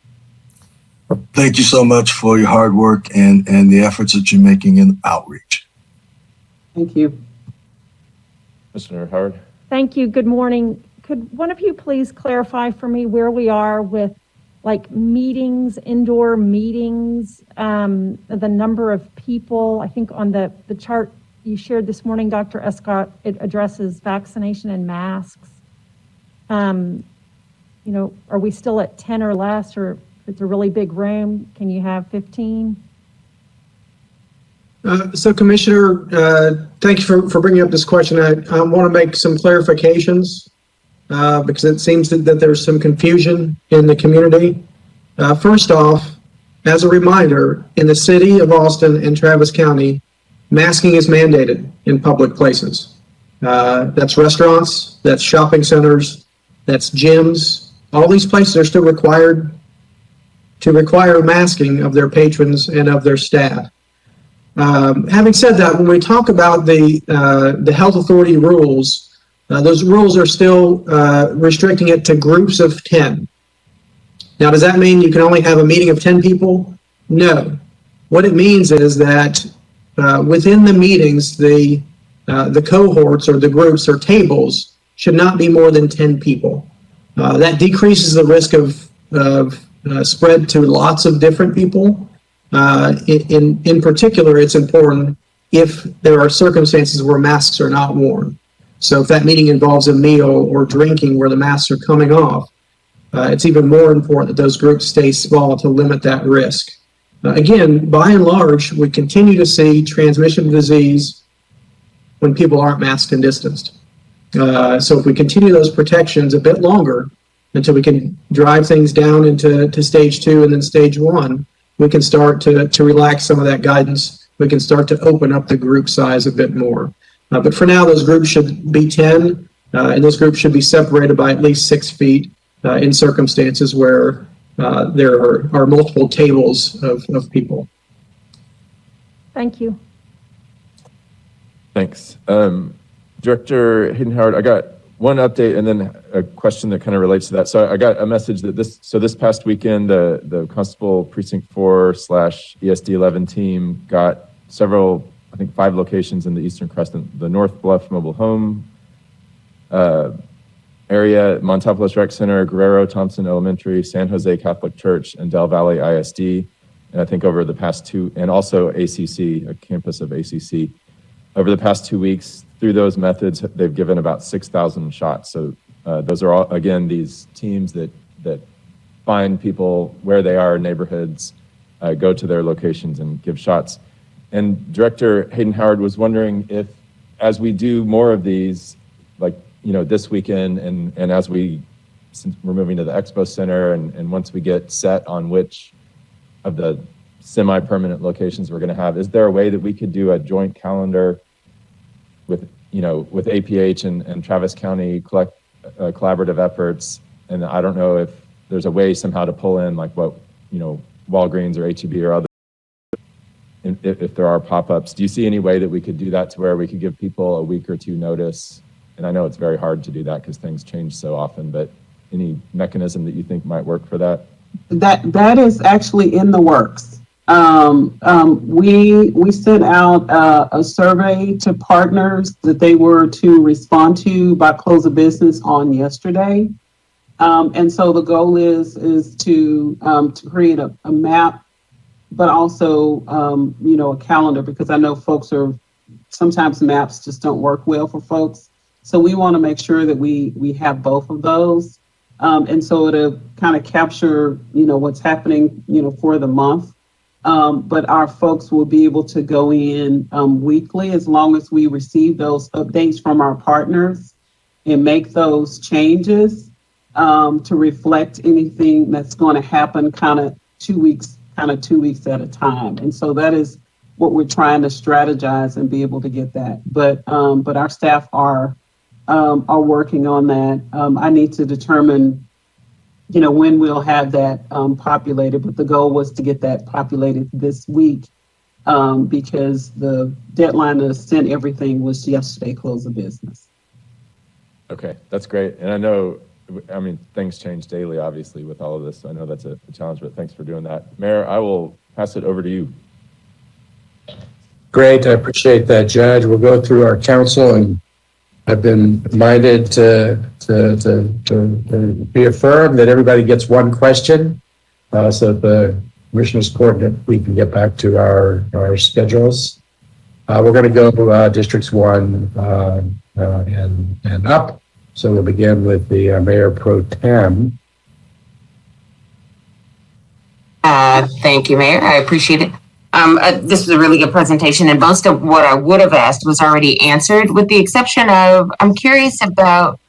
Thank you so much for your hard work and the efforts that you're making in outreach. Thank you. Commissioner Howard. Thank you. Good morning. Could one of you please clarify for me where we are with meetings, indoor meetings, the number of people? I think on the chart you shared this morning, Dr. Escott, it addresses vaccination and masks. Are we still at 10 or less, or if it's a really big room, can you have 15? So Commissioner, thank you for bringing up this question. I want to make some clarifications because it seems that there's some confusion in the community. First off, as a reminder, in the city of Austin and Travis County, masking is mandated in public places. That's restaurants, that's shopping centers, that's gyms, all these places are still required to require masking of their patrons and of their staff. Having said that, when we talk about the health authority rules, those rules are still restricting it to groups of 10. Now, does that mean you can only have a meeting of 10 people? No. What it means is that within the meetings, the cohorts or the groups or tables should not be more than 10 people. That decreases the risk of spread to lots of different people. In particular, it's important if there are circumstances where masks are not worn. So if that meeting involves a meal or drinking where the masks are coming off, it's even more important that those groups stay small to limit that risk. Again, by and large, we continue to see transmission of disease when people aren't masked and distanced. So if we continue those protections a bit longer until we can drive things down into stage 2 and then stage 1, we can start to relax some of that guidance. We can start to open up the group size a bit more. But for now, those groups should be 10, and those groups should be separated by at least 6 feet in circumstances where there are multiple tables of people. Thank you. Thanks. Director Hayden Howard, I got one update and then a question that kind of relates to that. So I got a message that this past weekend, the Constable Precinct 4/ESD 11 team got several, I think 5 locations in the Eastern Crescent, the North Bluff Mobile Home area, Montopolis Rec Center, Guerrero Thompson Elementary, San Jose Catholic Church, and Del Valle ISD. And I think over the past 2, and also ACC, a campus of ACC. Over the past 2 weeks, through those methods, they've given about 6,000 shots. So those are all, again, these teams that find people where they are in neighborhoods, go to their locations and give shots. And Director Hayden Howard was wondering if, as we do more of these, like, this weekend, and as since we're moving to the Expo Center, and once we get set on which of the semi-permanent locations we're going to have, is there a way that we could do a joint calendar with APH and Travis County collaborative efforts? And I don't know if there's a way somehow to pull in like what, Walgreens or HEB or other, if there are pop-ups. Do you see any way that we could do that to where we could give people a week or 2 notice? And I know it's very hard to do that because things change so often, but any mechanism that you think might work for that? That is actually in the works. We sent out a survey to partners that they were to respond to by close of business on yesterday. And so the goal is to create a map, but also, a calendar, because I know sometimes maps just don't work well for folks. So we want to make sure that we have both of those. And so to kind of capture, what's happening, for the month. But our folks will be able to go in weekly as long as we receive those updates from our partners and make those changes to reflect anything that's going to happen kind of 2 weeks at a time. And so that is what we're trying to strategize and be able to get that. But our staff are working on that. I need to determine, when we'll have that populated, but the goal was to get that populated this week because the deadline to send everything was yesterday, close of business. Okay, that's great. And I know, things change daily, obviously, with all of this. So I know that's a challenge, but thanks for doing that. Mayor, I will pass it over to you. Great, I appreciate that, Judge. We'll go through our council, and I've been reminded to reaffirm that everybody gets one question, so that the commissioners coordinate, we can get back to our schedules. We're going to go districts 1 and up. So we'll begin with the Mayor Pro Tem. Thank you, Mayor. I appreciate it. This was a really good presentation, and most of what I would have asked was already answered, with the exception of, I'm curious about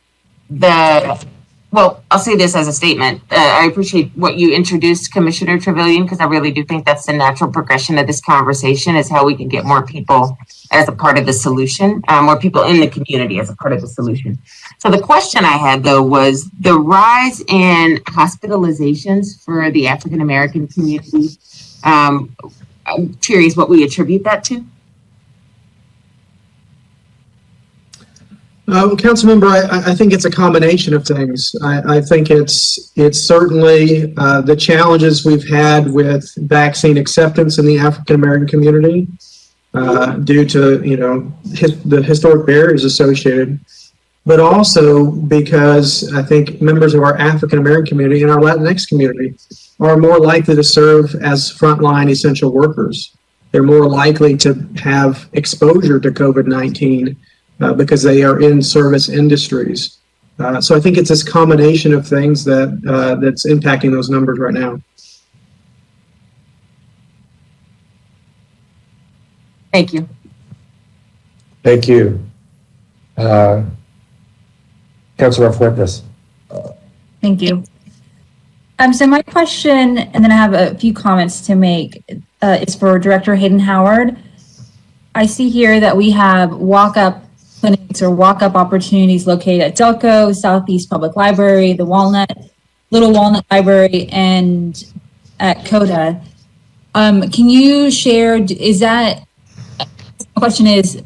well, I'll say this as a statement. I appreciate what you introduced, Commissioner Trevelyan, because I really do think that's the natural progression of this conversation, is how we can get more people as a part of the solution, more people in the community as a part of the solution. So the question I had, though, was the rise in hospitalizations for the African American community. I'm curious what we attribute that to. Councilmember, I think it's a combination of things. I think it's certainly the challenges we've had with vaccine acceptance in the African American community due to the historic barriers associated, but also because I think members of our African American community and our Latinx community are more likely to serve as frontline essential workers. They're more likely to have exposure to COVID-19. Because they are in service industries. So I think it's this combination of things that's impacting those numbers right now. Thank you. Thank you. Councilor Fuentes. Thank you. So my question, and then I have a few comments to make, is for Director Hayden Howard. I see here that we have walk-up clinics or walk-up opportunities located at Delco, Southeast Public Library, the Little Walnut Library, and at CODA. Can you share, the question is,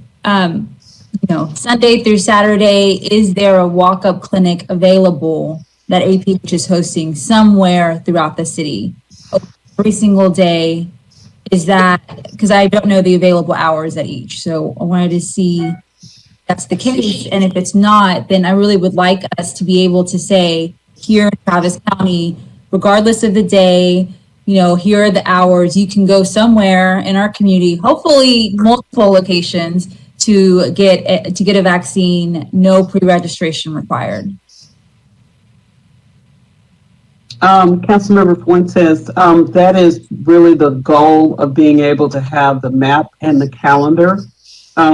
Sunday through Saturday, is there a walk-up clinic available that APH is hosting somewhere throughout the city every single day? Is that, because I don't know the available hours at each, so I wanted to see that's the case. And if it's not, then I really would like us to be able to say here in Travis County, regardless of the day, here are the hours, you can go somewhere in our community, hopefully multiple locations, to get a vaccine, no pre-registration required. Councilmember Fuentes, that is really the goal of being able to have the map and the calendar.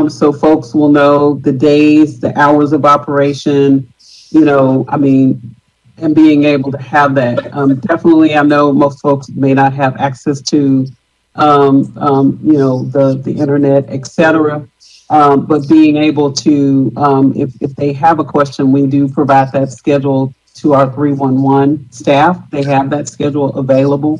So folks will know the days, the hours of operation, and being able to have that. Definitely, I know most folks may not have access to, the internet, et cetera. But being able to, if they have a question, we do provide that schedule to our 311 staff. They have that schedule available.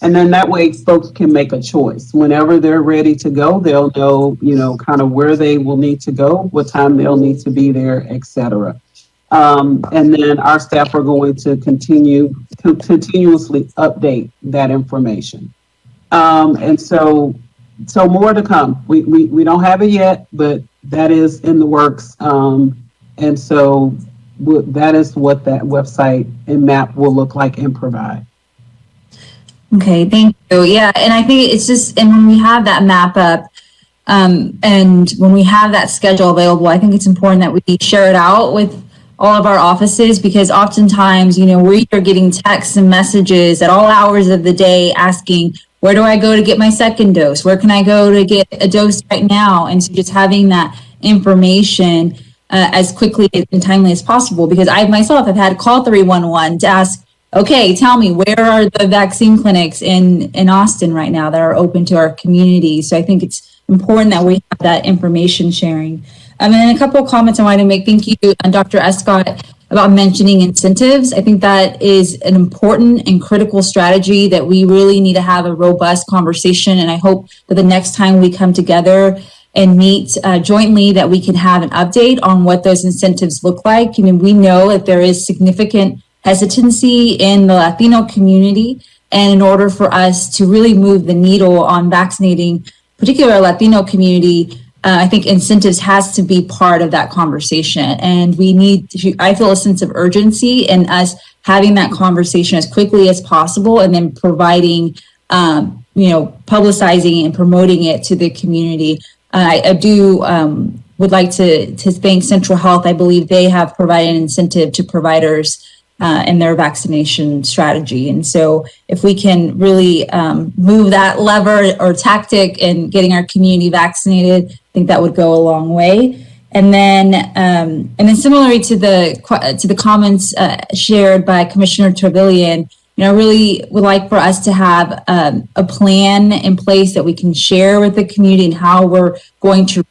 And then that way folks can make a choice. Whenever they're ready to go, they'll know, kind of where they will need to go, what time they'll need to be there, et cetera. And then our staff are going to continuously update that information. And so more to come. We don't have it yet, but that is in the works. And so that is what that website and map will look like and provide. Okay, thank you. Yeah, and I think it's just, and when we have that map up, and when we have that schedule available, I think it's important that we share it out with all of our offices, because oftentimes, we're either getting texts and messages at all hours of the day asking, where do I go to get my second dose? Where can I go to get a dose right now? And so just having that information as quickly and timely as possible, because I myself have had to call 311 to ask, okay, tell me, where are the vaccine clinics in Austin right now that are open to our community? So I think it's important that we have that information sharing. And then a couple of comments I wanted to make. Thank you, Dr. Escott, about mentioning incentives. I think that is an important and critical strategy that we really need to have a robust conversation. And I hope that the next time we come together and meet jointly, that we can have an update on what those incentives look like. We know that there is significant hesitancy in the Latino community. And in order for us to really move the needle on vaccinating, particularly our Latino community, I think incentives has to be part of that conversation. And we need to, I feel a sense of urgency in us having that conversation as quickly as possible, and then providing, publicizing and promoting it to the community. I do would like to thank Central Health. I believe they have provided an incentive to providers in their vaccination strategy. And so if we can really move that lever or tactic in getting our community vaccinated, I think that would go a long way. And then similarly to the comments shared by Commissioner Trevelyan, I really would like for us to have a plan in place that we can share with the community and how we're going to,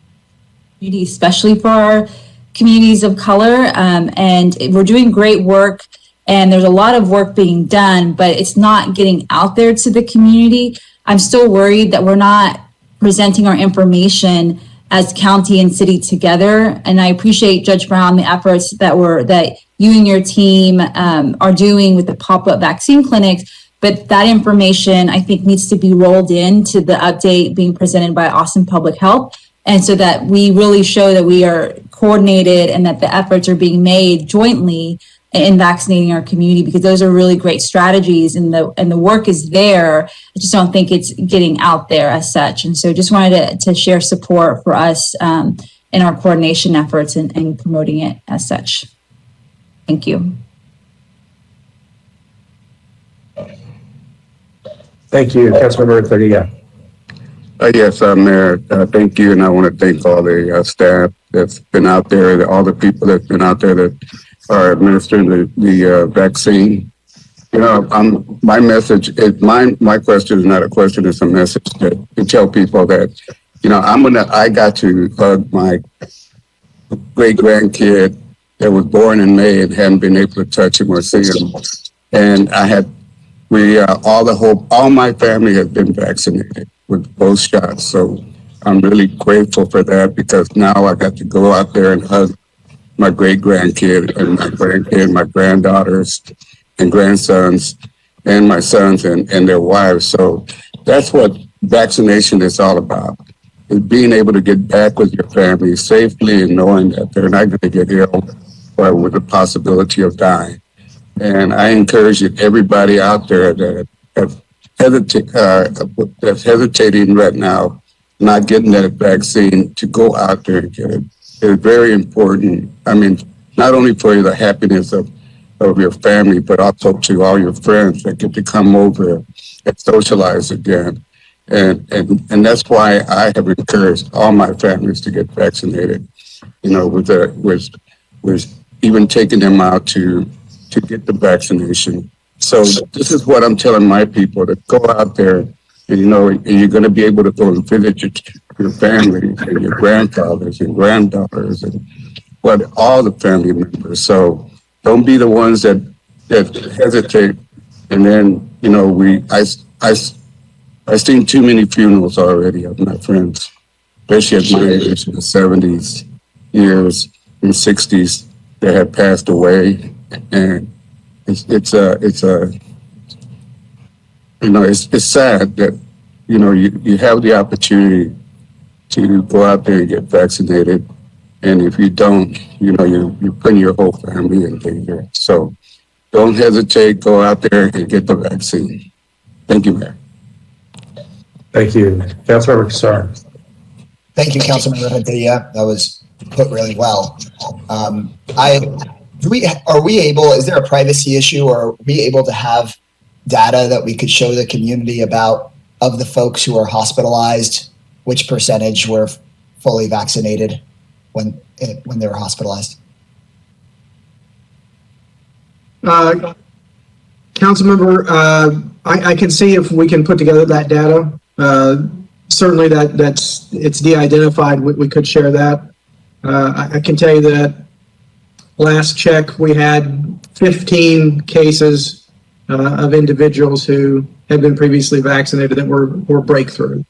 especially for our communities of color. And we're doing great work, and there's a lot of work being done, but it's not getting out there to the community. I'm still worried that we're not presenting our information as county and city together. And I appreciate, Judge Brown, the efforts that you and your team are doing with the pop-up vaccine clinics. But that information, I think, needs to be rolled into the update being presented by Austin Public Health. And so that we really show that we are coordinated and that the efforts are being made jointly in vaccinating our community, because those are really great strategies and the work is there. I just don't think it's getting out there as such. And so just wanted to share support for us in our coordination efforts and promoting it as such. Thank you. Thank you, Councilmember Claudia. Yes, Mayor, thank you. And I want to thank all the staff that's been out there, all the people that's been out there that are administering the vaccine. My message is my question is not a question, it's a message to tell people that, I got to hug my great grandkid that was born in May and hadn't been able to touch him or see him. And all my family has been vaccinated with both shots. So I'm really grateful for that, because now I got to go out there and hug my great grandkid and my grandkid, my granddaughters and grandsons, and my sons and their wives. So that's what vaccination is all about, is being able to get back with your family safely and knowing that they're not going to get ill or with the possibility of dying. And I encourage everybody out there that's hesitating right now, not getting that vaccine, to go out there and get it. It's very important. I mean, not only for the happiness of your family, but also to all your friends that get to come over and socialize again. And that's why I have encouraged all my families to get vaccinated, with even taking them out to get the vaccination. So this is what I'm telling my people, to go out there and, you're going to be able to go and visit your family and your grandfathers and granddaughters and all the family members. So don't be the ones that hesitate. And then, I've seen too many funerals already of my friends, especially at my age, in the 70s years and 60s, that have passed away. And it's sad that, you have the opportunity to go out there and get vaccinated. And if you don't, you're putting your whole family in danger. So don't hesitate, go out there and get the vaccine. Thank you, Mayor. Thank you. Councilmember Kassar. Thank you, Councilmember Padilla. That was put really well. Is there a privacy issue, or are we able to have data that we could show the community about, of the folks who are hospitalized, which percentage were fully vaccinated when they were hospitalized? Councilmember, I can see if we can put together that data. Certainly it's de-identified. We could share that. I can tell you that last check, we had 15 cases of individuals who had been previously vaccinated that were breakthrough.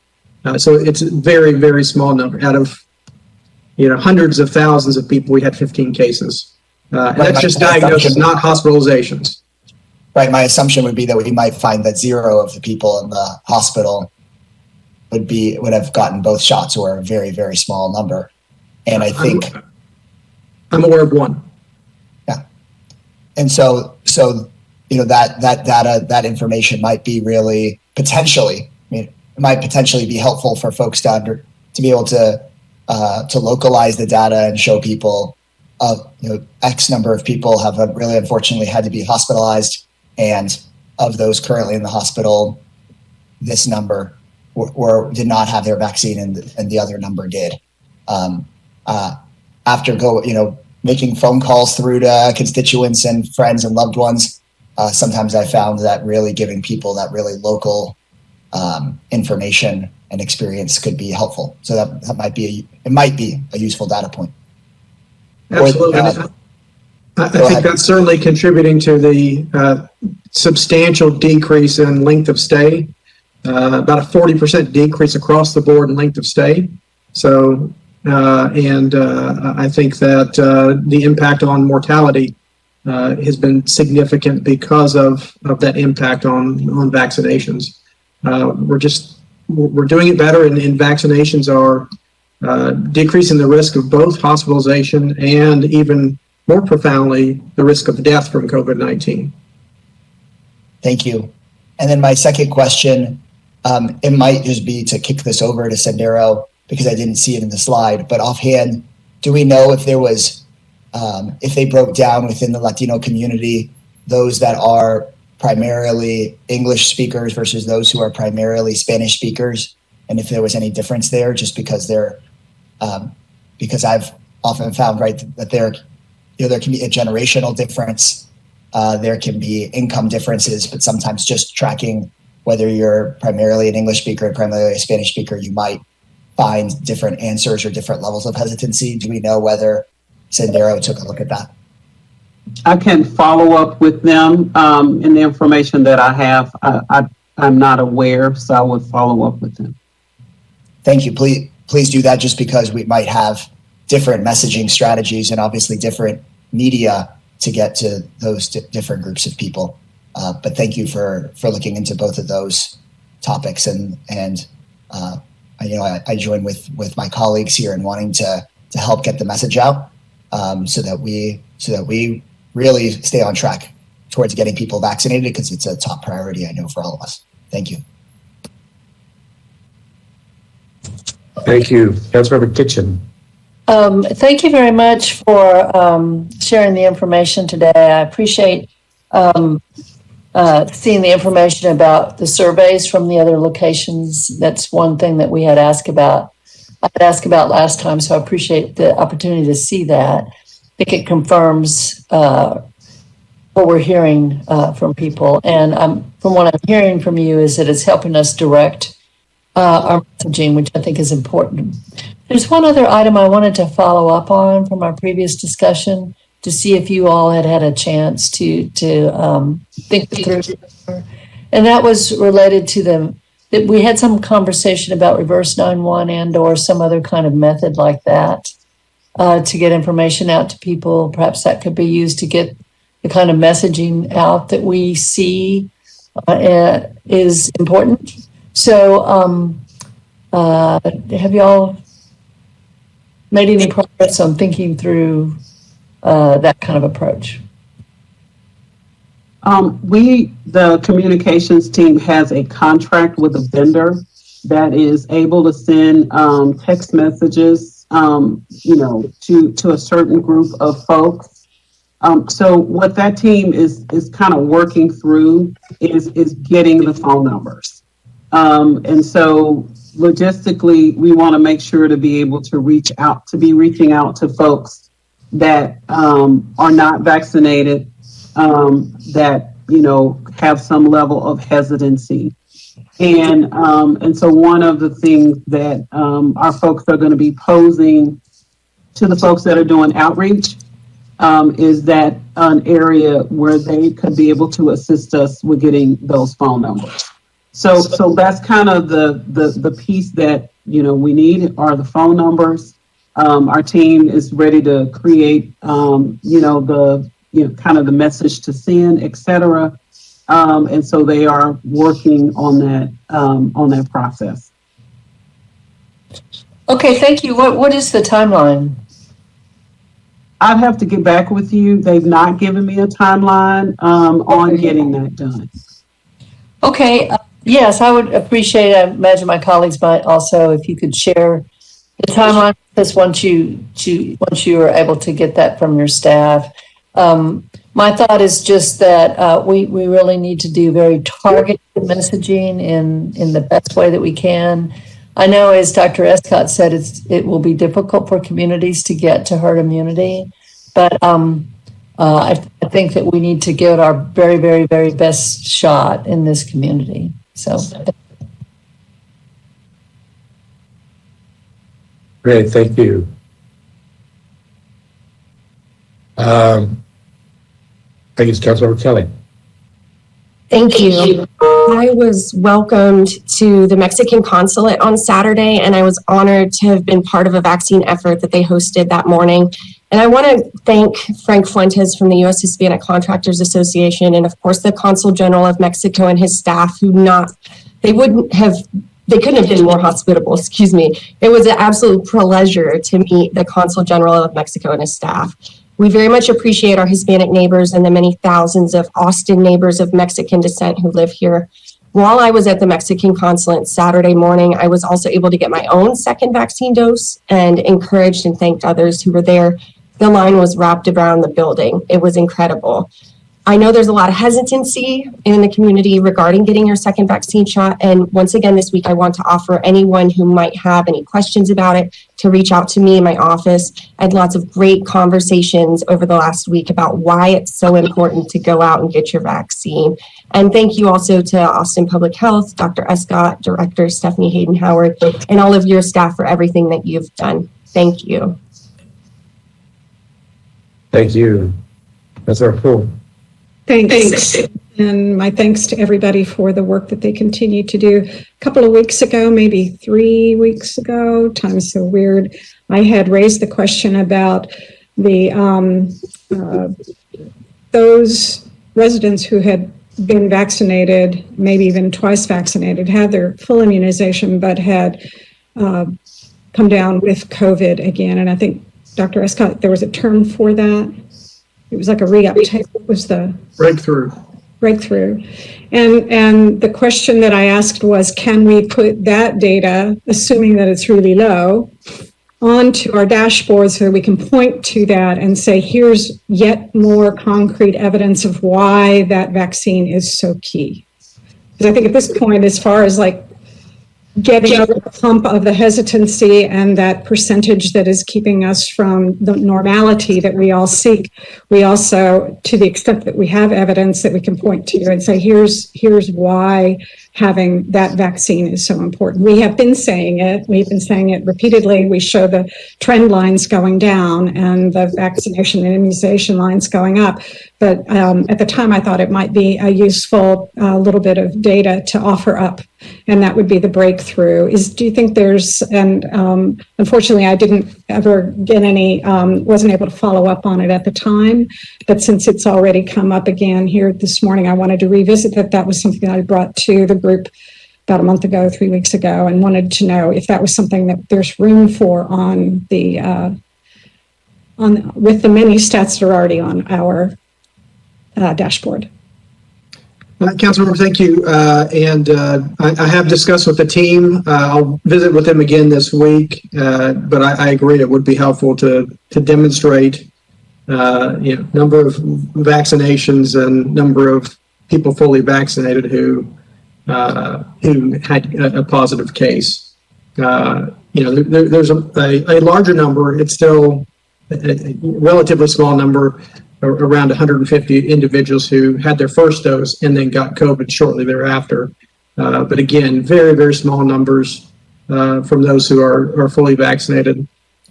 So it's a very, very small number. Out of hundreds of thousands of people, we had 15 cases. And that's just diagnosis, not hospitalizations. Right. My assumption would be that we might find that 0 of the people in the hospital would have gotten both shots, or a very, very small number. And I think I'm aware of 1. Yeah. And so that data, that information might be really potentially, it might potentially be helpful for folks to be able to localize the data and show people, X number of people have really unfortunately had to be hospitalized, and of those currently in the hospital, this number did not have their vaccine, and the other number did. after making phone calls through to constituents and friends and loved ones, sometimes I found that really giving people that really local information and experience could be helpful. So that might be a useful data point. Absolutely. I think that's certainly contributing to the substantial decrease in length of stay, about a 40% decrease across the board in length of stay. So, I think that the impact on mortality has been significant because of that impact on vaccinations. We're doing it better, and vaccinations are decreasing the risk of both hospitalization and, even more profoundly, the risk of death from COVID-19. Thank you. And then my second question, it might just be to kick this over to Sendero because I didn't see it in the slide, but offhand, do we know if there was, if they broke down within the Latino community, those that are primarily English speakers versus those who are primarily Spanish speakers, and if there was any difference there, just because because I've often found, right, that there can be a generational difference, there can be income differences, but sometimes just tracking whether you're primarily an English speaker or primarily a Spanish speaker, you might find different answers or different levels of hesitancy. Do we know whether Sendero took a look at that? I can follow up with them in the information that I have. I'm not aware, so I would follow up with them. Thank you. Please do that, just because we might have different messaging strategies and obviously different media to get to those different groups of people. But thank you for looking into both of those topics, and I join with my colleagues here in wanting to help get the message out, so that we really stay on track towards getting people vaccinated, because it's a top priority, I know, for all of us. Thank you. Thank you. Councilmember Kitchen. Thank you very much for sharing the information today. I appreciate seeing the information about the surveys from the other locations. That's one thing that we had asked about. I had asked about last time, so I appreciate the opportunity to see that. I think it confirms what we're hearing from people. And from what I'm hearing from you is that it's helping us direct our messaging, which I think is important. There's one other item I wanted to follow up on from our previous discussion to see if you all had a chance to think through. And that was related to that we had some conversation about reverse 911 and or some other kind of method like that to get information out to people. Perhaps that could be used to get the kind of messaging out that we see is important. So have y'all made any progress on thinking through that kind of approach? The communications team has a contract with a vendor that is able to send text messages, to a certain group of folks. So what that team is kind of working through is getting the phone numbers. And so logistically, we want to make sure to be able to reaching out to folks that are not vaccinated, that have some level of hesitancy. And so one of the things that our folks are going to be posing to the folks that are doing outreach is that an area where they could be able to assist us with getting those phone numbers. So that's kind of the piece that we need are the phone numbers. Our team is ready to create kind of the message to send, et cetera. And so they are working on that process. Okay, thank you. What is the timeline? I'd have to get back with you. They've not given me a timeline on getting that done. Okay. Yes, I would appreciate it. I imagine my colleagues might also, if you could share the timeline with us once you are able to get that from your staff. My thought is just that we really need to do very targeted messaging in the best way that we can. I know, as Dr. Escott said, it will be difficult for communities to get to herd immunity, but I think that we need to give it our very, very, very best shot in this community. So. Great, thank you. I guess Councilmember Kelly. Thank you. I was welcomed to the Mexican consulate on Saturday, and I was honored to have been part of a vaccine effort that they hosted that morning. And I want to thank Frank Fuentes from the U.S. Hispanic Contractors Association, and of course the Consul General of Mexico and his staff, they couldn't have been more hospitable, excuse me. It was an absolute pleasure to meet the Consul General of Mexico and his staff. We very much appreciate our Hispanic neighbors and the many thousands of Austin neighbors of Mexican descent who live here. While I was at the Mexican consulate Saturday morning, I was also able to get my own second vaccine dose and encouraged and thanked others who were there. The line was wrapped around the building. It was incredible. I know there's a lot of hesitancy in the community regarding getting your second vaccine shot. And once again, this week, I want to offer anyone who might have any questions about it to reach out to me in my office. I had lots of great conversations over the last week about why it's so important to go out and get your vaccine. And thank you also to Austin Public Health, Dr. Escott, Director Stephanie Hayden-Howard, and all of your staff for everything that you've done. Thank you. Thank you. That's our pool. Thanks. And my thanks to everybody for the work that they continue to do. A couple of weeks ago, maybe 3 weeks ago, time's so weird, I had raised the question about the those residents who had been vaccinated, maybe even twice vaccinated, had their full immunization, but had come down with COVID again. And I think, Dr. Escott, there was a term for that. It was like a reuptake. What was the breakthrough? And the question that I asked was, can we put that data, assuming that it's really low, onto our dashboard so that we can point to that and say, here's yet more concrete evidence of why that vaccine is so key. Because I think at this point, as far as like getting over the hump of the hesitancy and that percentage that is keeping us from the normality that we all seek, we also, to the extent that we have evidence that we can point to and say, here's why having that vaccine is so important. We have been saying it. We've been saying it repeatedly. We show the trend lines going down and the vaccination and immunization lines going up. But at the time, I thought it might be a useful little bit of data to offer up, and that would be the breakthrough. Do you think there's, and unfortunately, I didn't ever get any, wasn't able to follow up on it at the time, but since it's already come up again here this morning, I wanted to revisit that. That was something that I brought to the group about a month ago, 3 weeks ago, and wanted to know if that was something that there's room for on the, with the many stats that are already on our dashboard. Councilmember, thank you. I have discussed with the team. I'll visit with them again this week, but I agree it would be helpful to demonstrate number of vaccinations and number of people fully vaccinated who had a positive case. There's a larger number. It's still a relatively small number, around 150 individuals who had their first dose and then got COVID shortly thereafter. But again, very, very small numbers from those who are fully vaccinated.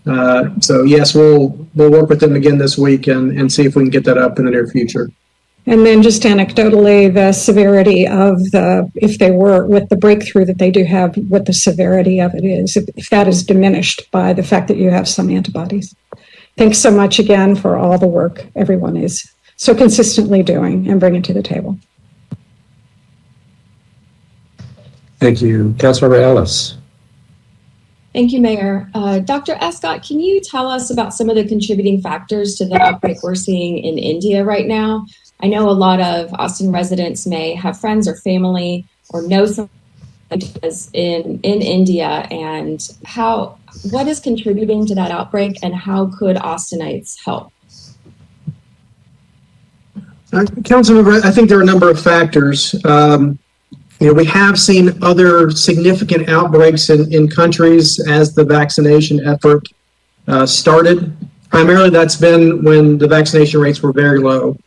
So yes, we'll work with them again this week and see if we can get that up in the near future. And then just anecdotally, the severity of if they were with the breakthrough that they do have, what the severity of it is, if that is diminished by the fact that you have some antibodies. Thanks so much again for all the work everyone is so consistently doing and bringing to the table. Thank you. Councilmember Ellis. Thank you, Mayor. Dr. Escott, can you tell us about some of the contributing factors to the outbreak we're seeing in India right now? I know a lot of Austin residents may have friends or family or know someone in India, and what is contributing to that outbreak and how could Austinites help? Councilmember, I think there are a number of factors. We have seen other significant outbreaks in countries as the vaccination effort started. Primarily, that's been when the vaccination rates were very low.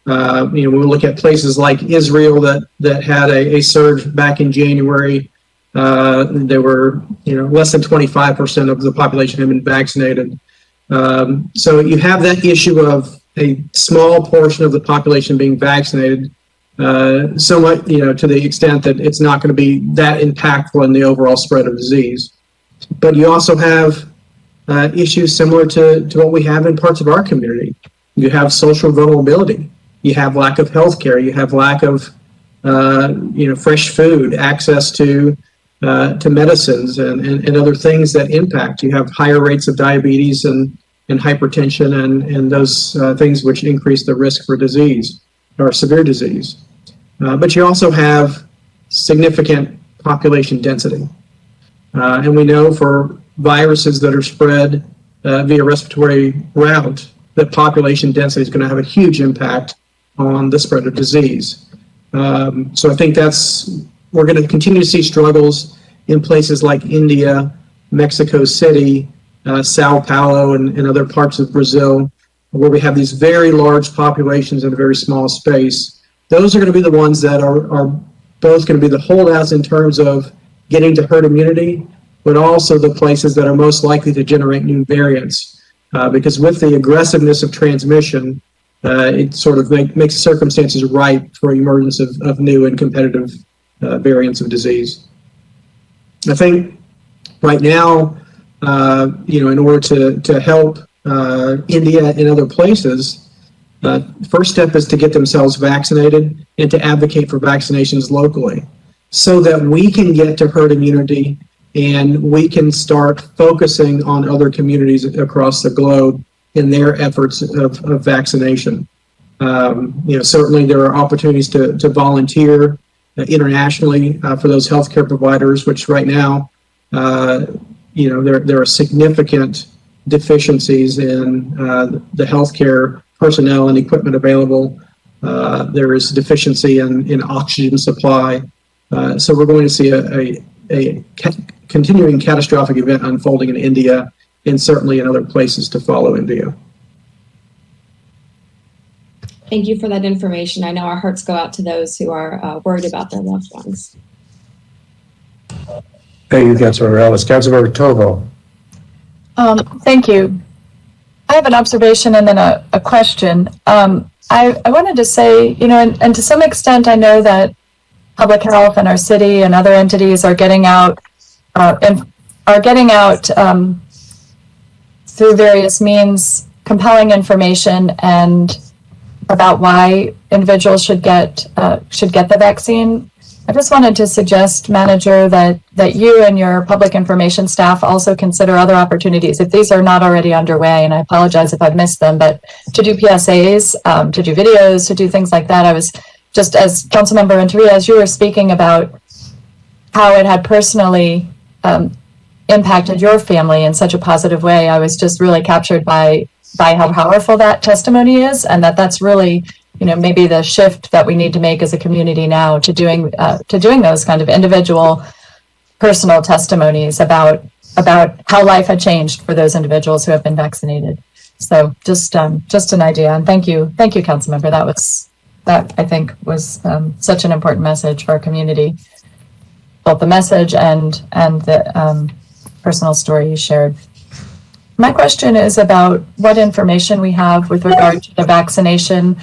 When we look at places like Israel that had a surge back in January, there were less than 25% of the population had been vaccinated. So you have that issue of a small portion of the population being vaccinated, somewhat to the extent that it's not going to be that impactful in the overall spread of disease. But you also have issues similar to what we have in parts of our community. You have social vulnerability. You have lack of health care. You have lack of fresh food, access to medicines and other things that impact. You have higher rates of diabetes and hypertension and those things which increase the risk for disease or severe disease. But you also have significant population density. And we know for viruses that are spread via respiratory route, that population density is going to have a huge impact on the spread of disease. So I think we're going to continue to see struggles in places like India, Mexico City, Sao Paulo, and other parts of Brazil, where we have these very large populations in a very small space. Those are going to be the ones that are both going to be the holdouts in terms of getting to herd immunity, but also the places that are most likely to generate new variants. Because with the aggressiveness of transmission, it sort of makes circumstances ripe for emergence of new and competitive variants of disease. I think right now, in order to help India and other places, first step is to get themselves vaccinated and to advocate for vaccinations locally so that we can get to herd immunity and we can start focusing on other communities across the globe in their efforts of vaccination. Certainly there are opportunities to volunteer internationally for those healthcare providers, which right now, there are significant deficiencies in the healthcare personnel and equipment available. There is deficiency in oxygen supply. So we're going to see a continuing catastrophic event unfolding in India and certainly in other places to follow India. Thank you for that information. I know our hearts go out to those who are worried about their loved ones. Thank you, Councilmember Ellis. Councilmember Tovo. Thank you. I have an observation and then a question. I wanted to say, and to some extent, I know that public health and our city and other entities are getting out through various means, compelling information and about why individuals should get the vaccine. I just wanted to suggest, Manager, that you and your public information staff also consider other opportunities, if these are not already underway, and I apologize if I've missed them, but to do PSAs, to do videos, to do things like that. I was just, as Councilmember Renteria, as you were speaking about how it had personally impacted your family in such a positive way, I was just really captured by how powerful that testimony is, and that's really, maybe the shift that we need to make as a community now to doing those kind of individual, personal testimonies about how life had changed for those individuals who have been vaccinated. So just an idea, and thank you, Councilmember. That I think was such an important message for our community, both the message and the personal story you shared. My question is about what information we have with regard to the vaccination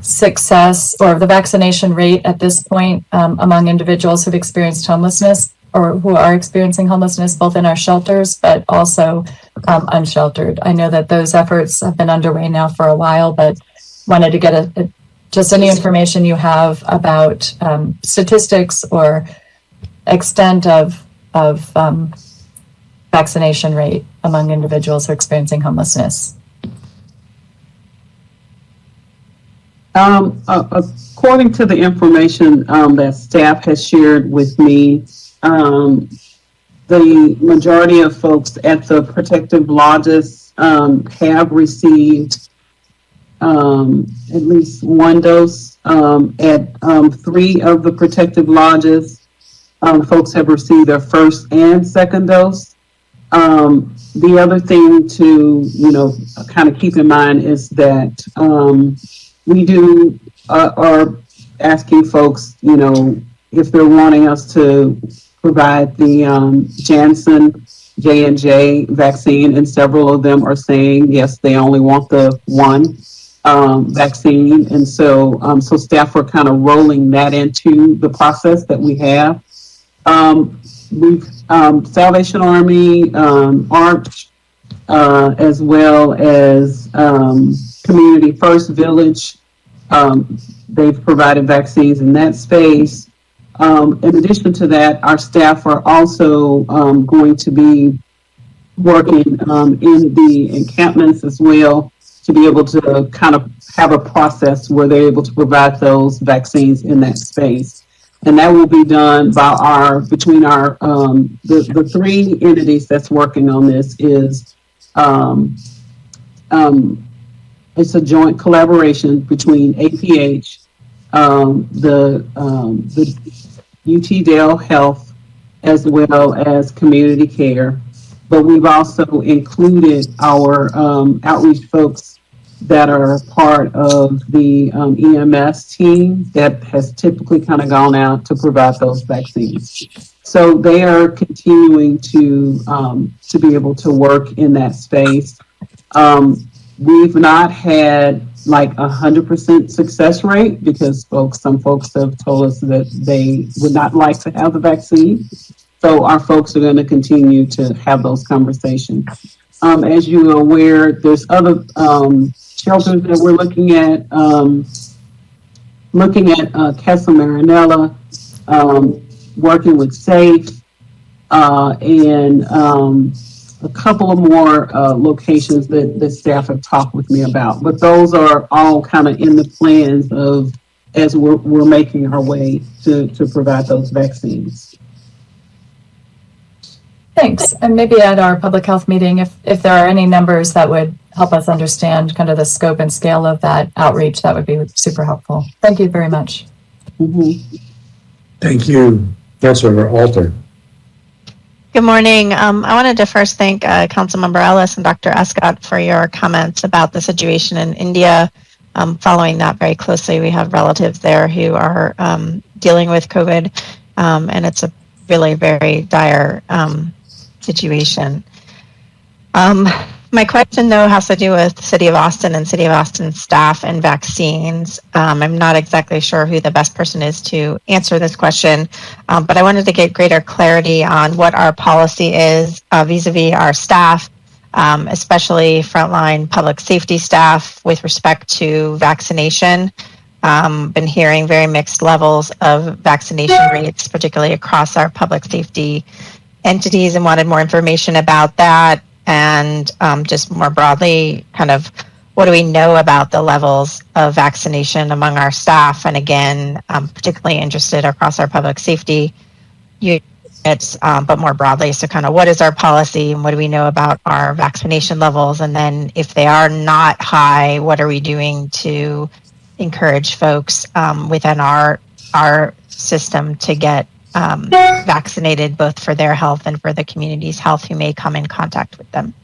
success or the vaccination rate at this point among individuals who've experienced homelessness or who are experiencing homelessness, both in our shelters, but also unsheltered. I know that those efforts have been underway now for a while, but wanted to get just any information you have about statistics or extent of vaccination rate among individuals who are experiencing homelessness. According to the information that staff has shared with me, the majority of folks at the protective lodges have received at least one dose. At 3 of the protective lodges, folks have received their first and second dose. The other thing to, kind of keep in mind is that we do are asking folks, if they're wanting us to provide the Janssen J&J vaccine, and several of them are saying yes, they only want the one vaccine, and so staff are kind of rolling that into the process that we have. We've Salvation Army, ARCH, as well as Community First Village. They've provided vaccines in that space. In addition to that, our staff are also going to be working in the encampments as well to be able to kind of have a process where they're able to provide those vaccines in that space. And that will be done by between our, the 3 entities that's working on this is, it's a joint collaboration between APH, the UT Dale Health, as well as Community Care. But we've also included our outreach folks that are part of the EMS team that has typically kind of gone out to provide those vaccines. So they are continuing to be able to work in that space. We've not had like 100% success rate because some folks have told us that they would not like to have the vaccine. So our folks are going to continue to have those conversations. As you are aware, there's other shelters that we're looking at Kessel Marinella, working with SAFE, and a couple of more locations that staff have talked with me about. But those are all kind of in the plans of as we're making our way to provide those vaccines. Thanks. And maybe at our public health meeting, if there are any numbers that would help us understand kind of the scope and scale of that outreach, that would be super helpful. Thank you very much. Mm-hmm. Thank you, Councilmember Alter. Good morning. I wanted to first thank Councilmember Ellis and Dr. Escott for your comments about the situation in India. Following that very closely, we have relatives there who are dealing with COVID, and it's a really very dire situation. My question, though, has to do with the City of Austin and City of Austin staff and vaccines. I'm not exactly sure who the best person is to answer this question, but I wanted to get greater clarity on what our policy is vis-a-vis our staff, especially frontline public safety staff with respect to vaccination. Been hearing very mixed levels of vaccination rates, particularly across our public safety entities, and wanted more information about that. And just more broadly, kind of what do we know about the levels of vaccination among our staff? And again, I'm particularly interested across our public safety units, but more broadly, so kind of what is our policy and what do we know about our vaccination levels? And then if they are not high, what are we doing to encourage folks within our system to get vaccinated, both for their health and for the community's health who may come in contact with them?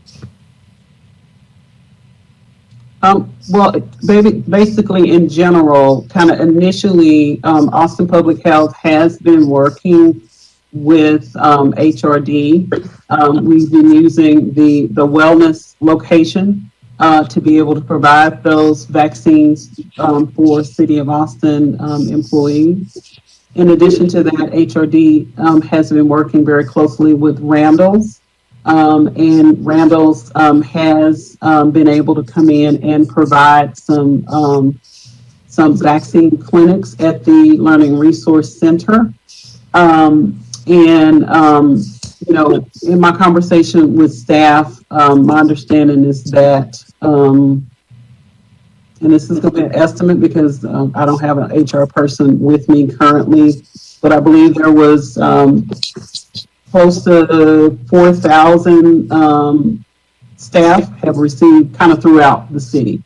Well, basically in general, kind of initially, Austin Public Health has been working with HRD. We've been using the wellness location to be able to provide those vaccines for City of Austin employees. In addition to that, HRD has been working very closely with Randall's, and Randall's has been able to come in and provide some vaccine clinics at the Learning Resource Center. You know, in my conversation with staff, my understanding is that, and this is going to be an estimate because I don't have an HR person with me currently, but I believe there was close to 4,000 staff have received kind of throughout the city,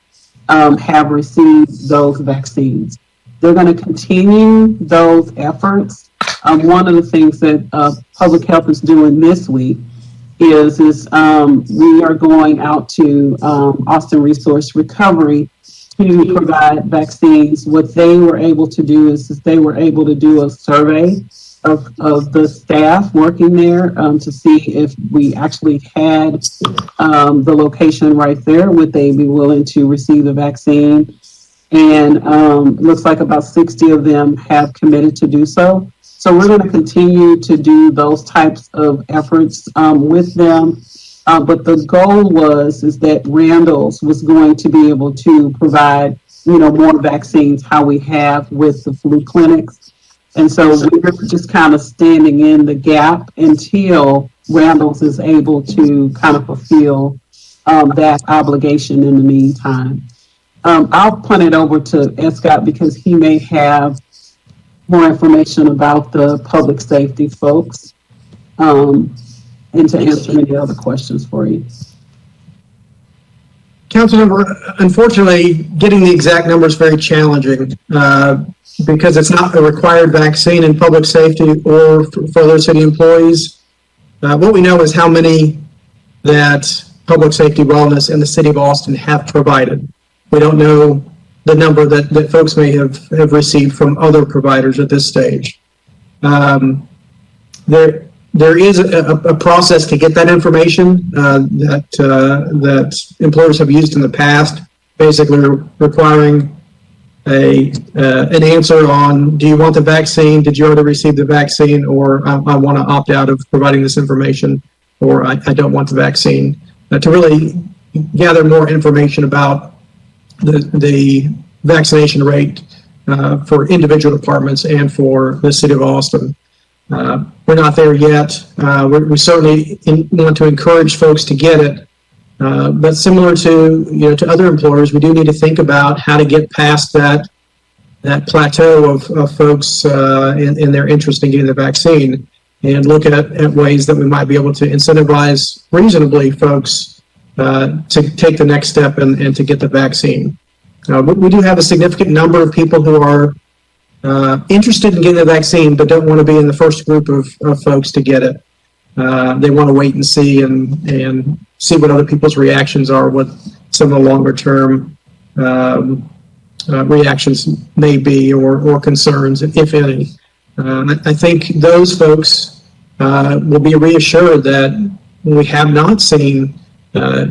have received those vaccines. They're going to continue those efforts. One of the things that public health is doing this week is we are going out to Austin Resource Recovery to provide vaccines. What they were able to do is they were able to do a survey of the staff working there to see if we actually had the location right there. Would they be willing to receive the vaccine? And looks like about 60 of them have committed to do so. So we're going to continue to do those types of efforts with them. But the goal is that Randall's was going to be able to provide, more vaccines, how we have with the flu clinics. And so we're just kind of standing in the gap until Randall's is able to kind of fulfill that obligation in the meantime. I'll punt it over to Escott because he may have more information about the public safety folks and to answer any other questions for you. Councilmember, unfortunately, getting the exact number is very challenging because it's not a required vaccine in public safety or for other city employees. What we know is how many that public safety wellness in the city of Austin have provided. We don't know the number that folks may have received from other providers at this stage. There is a process to get that information that employers have used in the past, basically requiring an answer on, do you want the vaccine? Did you already receive the vaccine? Or I want to opt out of providing this information, or I don't want the vaccine. To really gather more information about the vaccination rate for individual departments and for the city of Austin. We're not there yet. We certainly want to encourage folks to get it, but similar to to other employers, we do need to think about how to get past that plateau of folks in their interest in getting the vaccine, and look at ways that we might be able to incentivize reasonably folks to take the next step and to get the vaccine. We do have a significant number of people who are interested in getting the vaccine, but don't want to be in the first group of folks to get it. They want to wait and see and see what other people's reactions are, what some of the longer term reactions may be, or concerns, if any. I think those folks will be reassured that we have not seen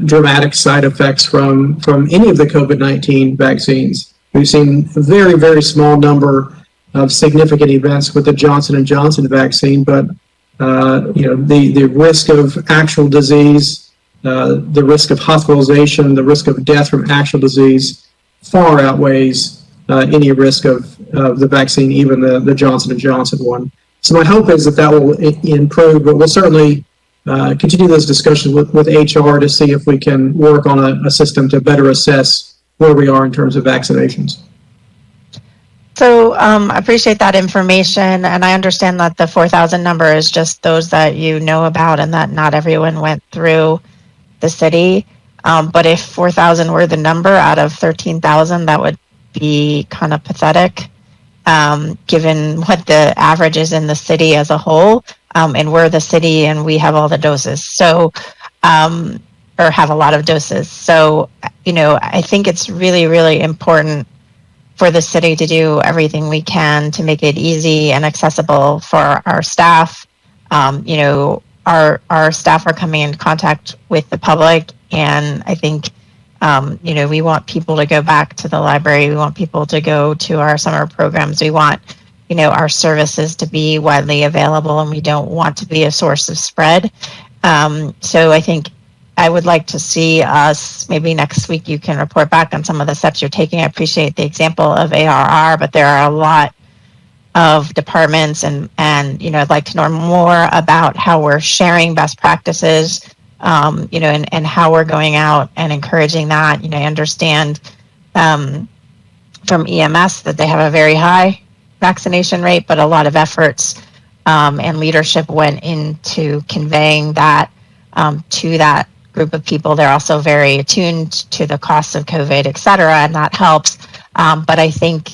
dramatic side effects from any of the COVID-19 vaccines. We've seen a very, very small number of significant events with the Johnson & Johnson vaccine, but the risk of actual disease, the risk of hospitalization, the risk of death from actual disease far outweighs any risk of the vaccine, even the Johnson & Johnson one. So my hope is that will improve, but we'll certainly continue those discussions with HR to see if we can work on a system to better assess where we are in terms of vaccinations. So I appreciate that information, and I understand that the 4,000 number is just those that you know about and that not everyone went through the city. But if 4,000 were the number out of 13,000, that would be kind of pathetic, given what the average is in the city as a whole, and we're the city and we have all the doses. So, or have a lot of doses. So, I think it's really, really important for the city to do everything we can to make it easy and accessible for our staff. Our staff are coming in contact with the public, and I think, we want people to go back to the library. We want people to go to our summer programs. We want, our services to be widely available, and we don't want to be a source of spread. So I think I would like to see us, maybe next week you can report back on some of the steps you're taking. I appreciate the example of ARR, but there are a lot of departments and I'd like to know more about how we're sharing best practices, and how we're going out and encouraging that. I understand from EMS that they have a very high vaccination rate, but a lot of efforts and leadership went into conveying that to that group of people. They're also very attuned to the costs of COVID, et cetera, and that helps. But I think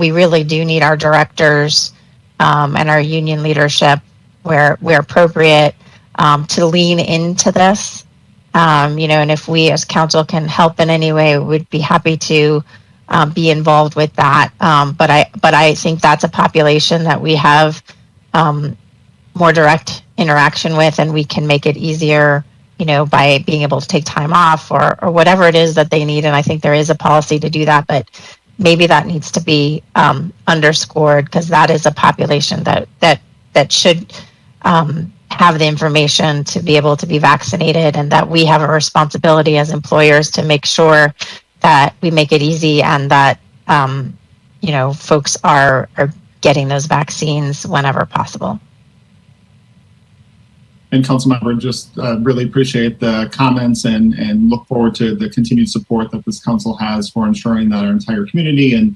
we really do need our directors and our union leadership, where appropriate, to lean into this. And if we as council can help in any way, we'd be happy to be involved with that. But I think that's a population that we have more direct interaction with, and we can make it easier, by being able to take time off or whatever it is that they need. And I think there is a policy to do that, but maybe that needs to be underscored, because that is a population that should have the information to be able to be vaccinated, and that we have a responsibility as employers to make sure that we make it easy, and that folks are getting those vaccines whenever possible. And Councilmember, just really appreciate the comments and look forward to the continued support that this council has for ensuring that our entire community and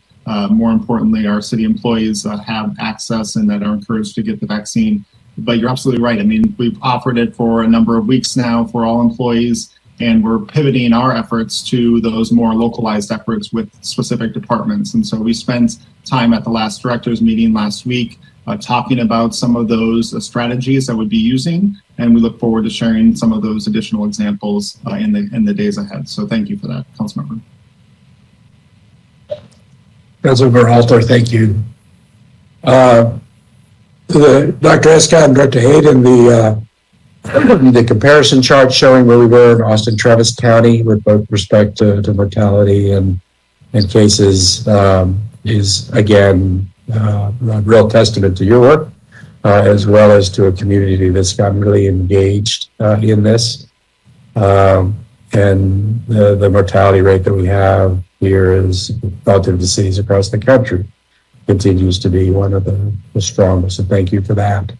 more importantly, our city employees have access and that are encouraged to get the vaccine. But you're absolutely right. I mean, we've offered it for a number of weeks now for all employees, and we're pivoting our efforts to those more localized efforts with specific departments. And so we spent time at the last directors meeting last week talking about some of those strategies that we'd be using, and we look forward to sharing some of those additional examples in the days ahead. So thank you for that, Councilmember. Councilmember Halter, thank you. Dr. Escott and Dr. Hayden, the comparison chart showing where we were in Austin, Travis County with both respect to mortality and cases is again a real testament to your work, as well as to a community that's gotten really engaged in this. And the mortality rate that we have here is relative to cities across the country continues to be one of the strongest. So thank you for that.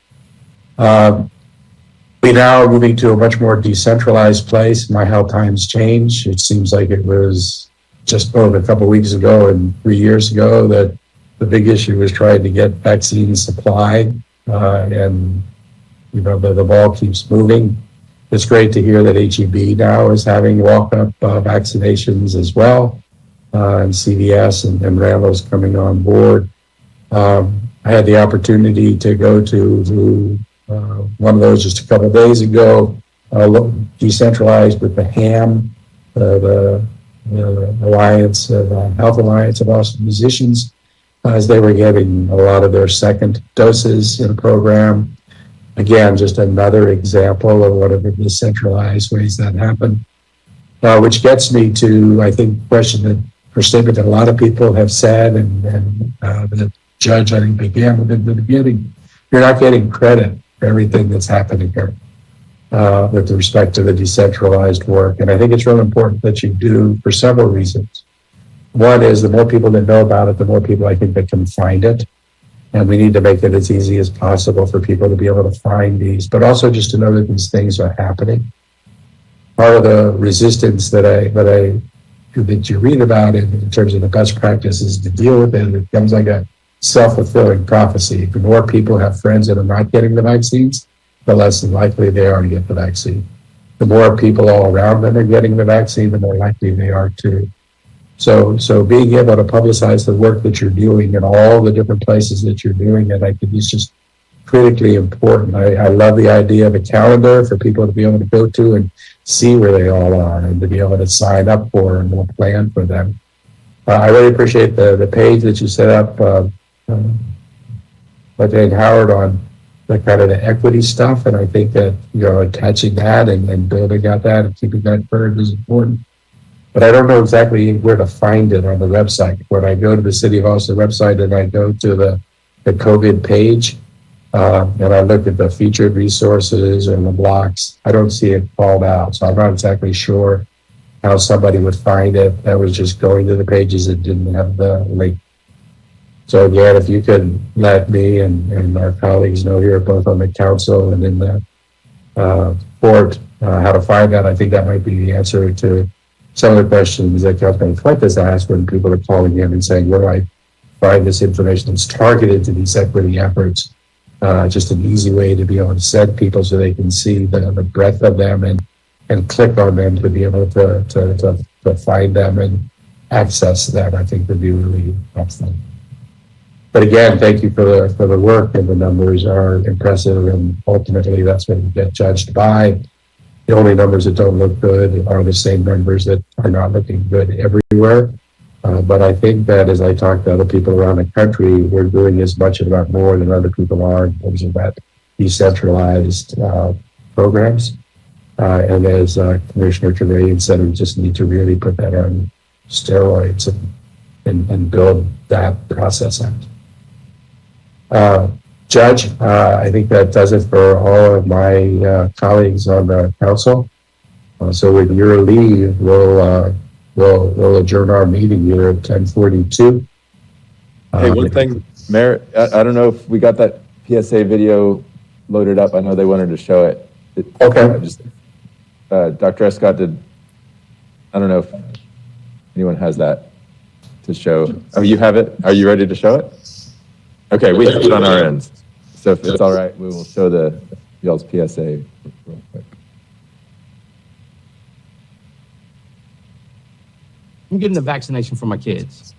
We now are moving to a much more decentralized place. My how times change. It seems like it was just a couple of weeks ago and 3 years ago that the big issue was trying to get vaccines supplied, and the ball keeps moving. It's great to hear that HEB now is having walk-up vaccinations as well, and CVS and Randall's coming on board. I had the opportunity to go to one of those just a couple of days ago, decentralized with the HAM, the Alliance of Health Alliance of Austin Musicians, as they were getting a lot of their second doses in the program. Again, just another example of one of the decentralized ways that happen, which gets me to, I think, the question or statement that a lot of people have said, and the judge, I think, began with in the beginning. You're not getting credit for everything that's happening here with respect to the decentralized work. And I think it's really important that you do for several reasons. One is the more people that know about it, the more people I think that can find it. And we need to make it as easy as possible for people to be able to find these, but also just to know that these things are happening. Part of the resistance that you read about in terms of the best practices to deal with it, it becomes like a self-fulfilling prophecy. The more people have friends that are not getting the vaccines, the less likely they are to get the vaccine. The more people all around them are getting the vaccine, the more likely they are to. So being able to publicize the work that you're doing in all the different places that you're doing it, I think is just critically important. I love the idea of a calendar for people to be able to go to and see where they all are and to be able to sign up for and we'll plan for them. I really appreciate the page that you set up, Lieutenant Howard, on the kind of the equity stuff. And I think that, attaching that and building out that and keeping that current is important. But I don't know exactly where to find it on the website. When I go to the City of Austin website and I go to the COVID page, and I look at the featured resources and the blocks, I don't see it called out. So I'm not exactly sure how somebody would find it that was just going to the pages that didn't have the link. So again, if you could let me and our colleagues know here, both on the council and in the board, how to find that, I think that might be the answer to some of the questions that Councilman Flint has asked when people are calling in and saying, where do I find this information that's targeted to these equity efforts? Just an easy way to be able to send people so they can see the breadth of them and and click on them to be able to find them and access them, I think would be really helpful. But again, thank you for the work, and the numbers are impressive, and ultimately that's what you get judged by. The only numbers that don't look good are the same numbers that are not looking good everywhere. But I think that as I talk to other people around the country, we're doing as much, if not more, than other people are in terms of that decentralized programs. And as Commissioner Trevelyan said, we just need to really put that on steroids and build that process out. Judge, I think that does it for all of my colleagues on the council. So with your leave, we'll adjourn our meeting here at 10:42. Hey, one thing, Mayor, I don't know if we got that PSA video loaded up. I know they wanted to show it. Okay. Dr. Escott did, I don't know if anyone has that to show. Oh, you have it? Are you ready to show it? Okay, we have it on our end. So if it's all right, we will show y'all's PSA real quick. I'm getting the vaccination for my kids.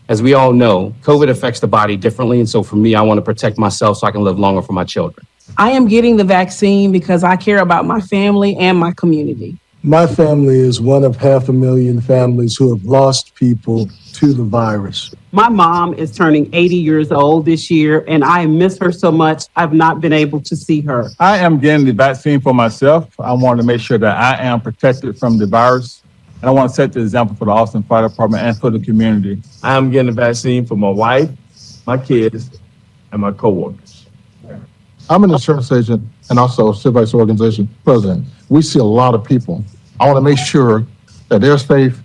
As we all know, COVID affects the body differently. And so for me, I want to protect myself so I can live longer for my children. I am getting the vaccine because I care about my family and my community. My family is one of 500,000 families who have lost people to the virus. My mom is turning 80 years old this year, and I miss her so much. I've not been able to see her. I am getting the vaccine for myself. I want to make sure that I am protected from the virus. And I want to set the example for the Austin Fire Department and for the community. I am getting the vaccine for my wife, my kids, and my coworkers. I'm an insurance agent and also a civil rights organization president. We see a lot of people. I want to make sure that they're safe,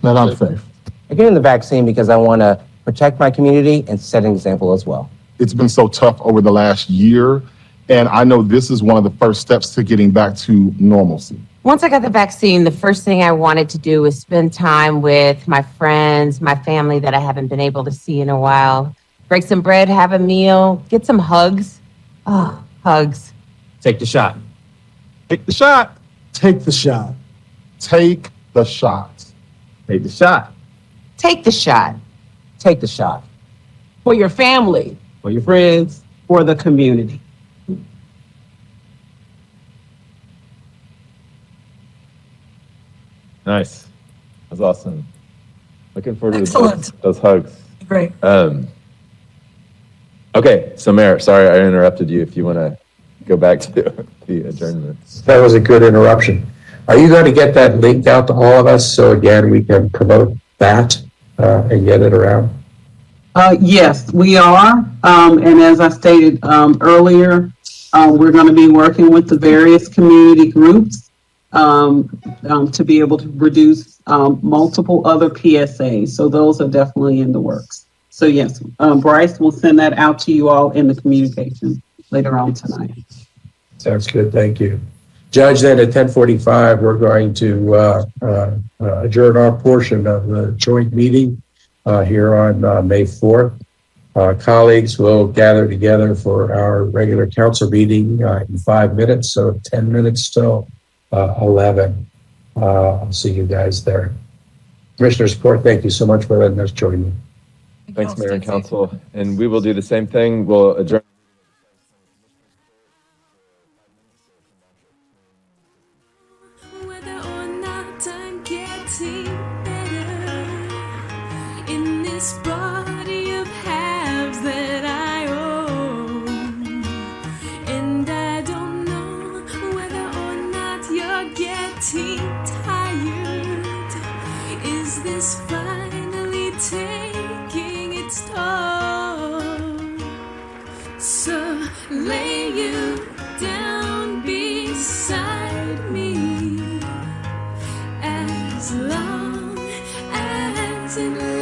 that I'm safe. I'm getting the vaccine because I want to protect my community and set an example as well. It's been so tough over the last year, and I know this is one of the first steps to getting back to normalcy. Once I got the vaccine, the first thing I wanted to do was spend time with my friends, my family that I haven't been able to see in a while. Break some bread, have a meal, get some hugs. Oh, hugs. Take the shot. Take the shot. Take the shot. Take the shot. Take the shot. Take the shot. Take the shot. For your family, for your friends, for the community. Nice. That's awesome. Looking forward Excellent. to those hugs. Great. Okay, so Mayor, sorry I interrupted you. If you want to go back to the adjournment. That was a good interruption. Are you going to get that linked out to all of us so again we can promote that and get it around? Yes, we are. And as I stated earlier, we're going to be working with the various community groups to be able to produce multiple other PSAs. So those are definitely in the works. So yes, Bryce will send that out to you all in the communication later on tonight. Sounds good. Thank you. Judge, then at 10:45, we're going to adjourn our portion of the joint meeting here on May 4th. Colleagues will gather together for our regular council meeting in 5 minutes, so 10 minutes till 11. I'll see you guys there. Commissioner's Court, thank you so much for letting us join you. Thanks, Mayor and Council. And we will do the same thing. We'll adjourn. Whether or not I'm getting better in this body of halves that I own. And I don't know whether or not you're getting tired. Is this finally taking its toll? So lay you down beside me as long as it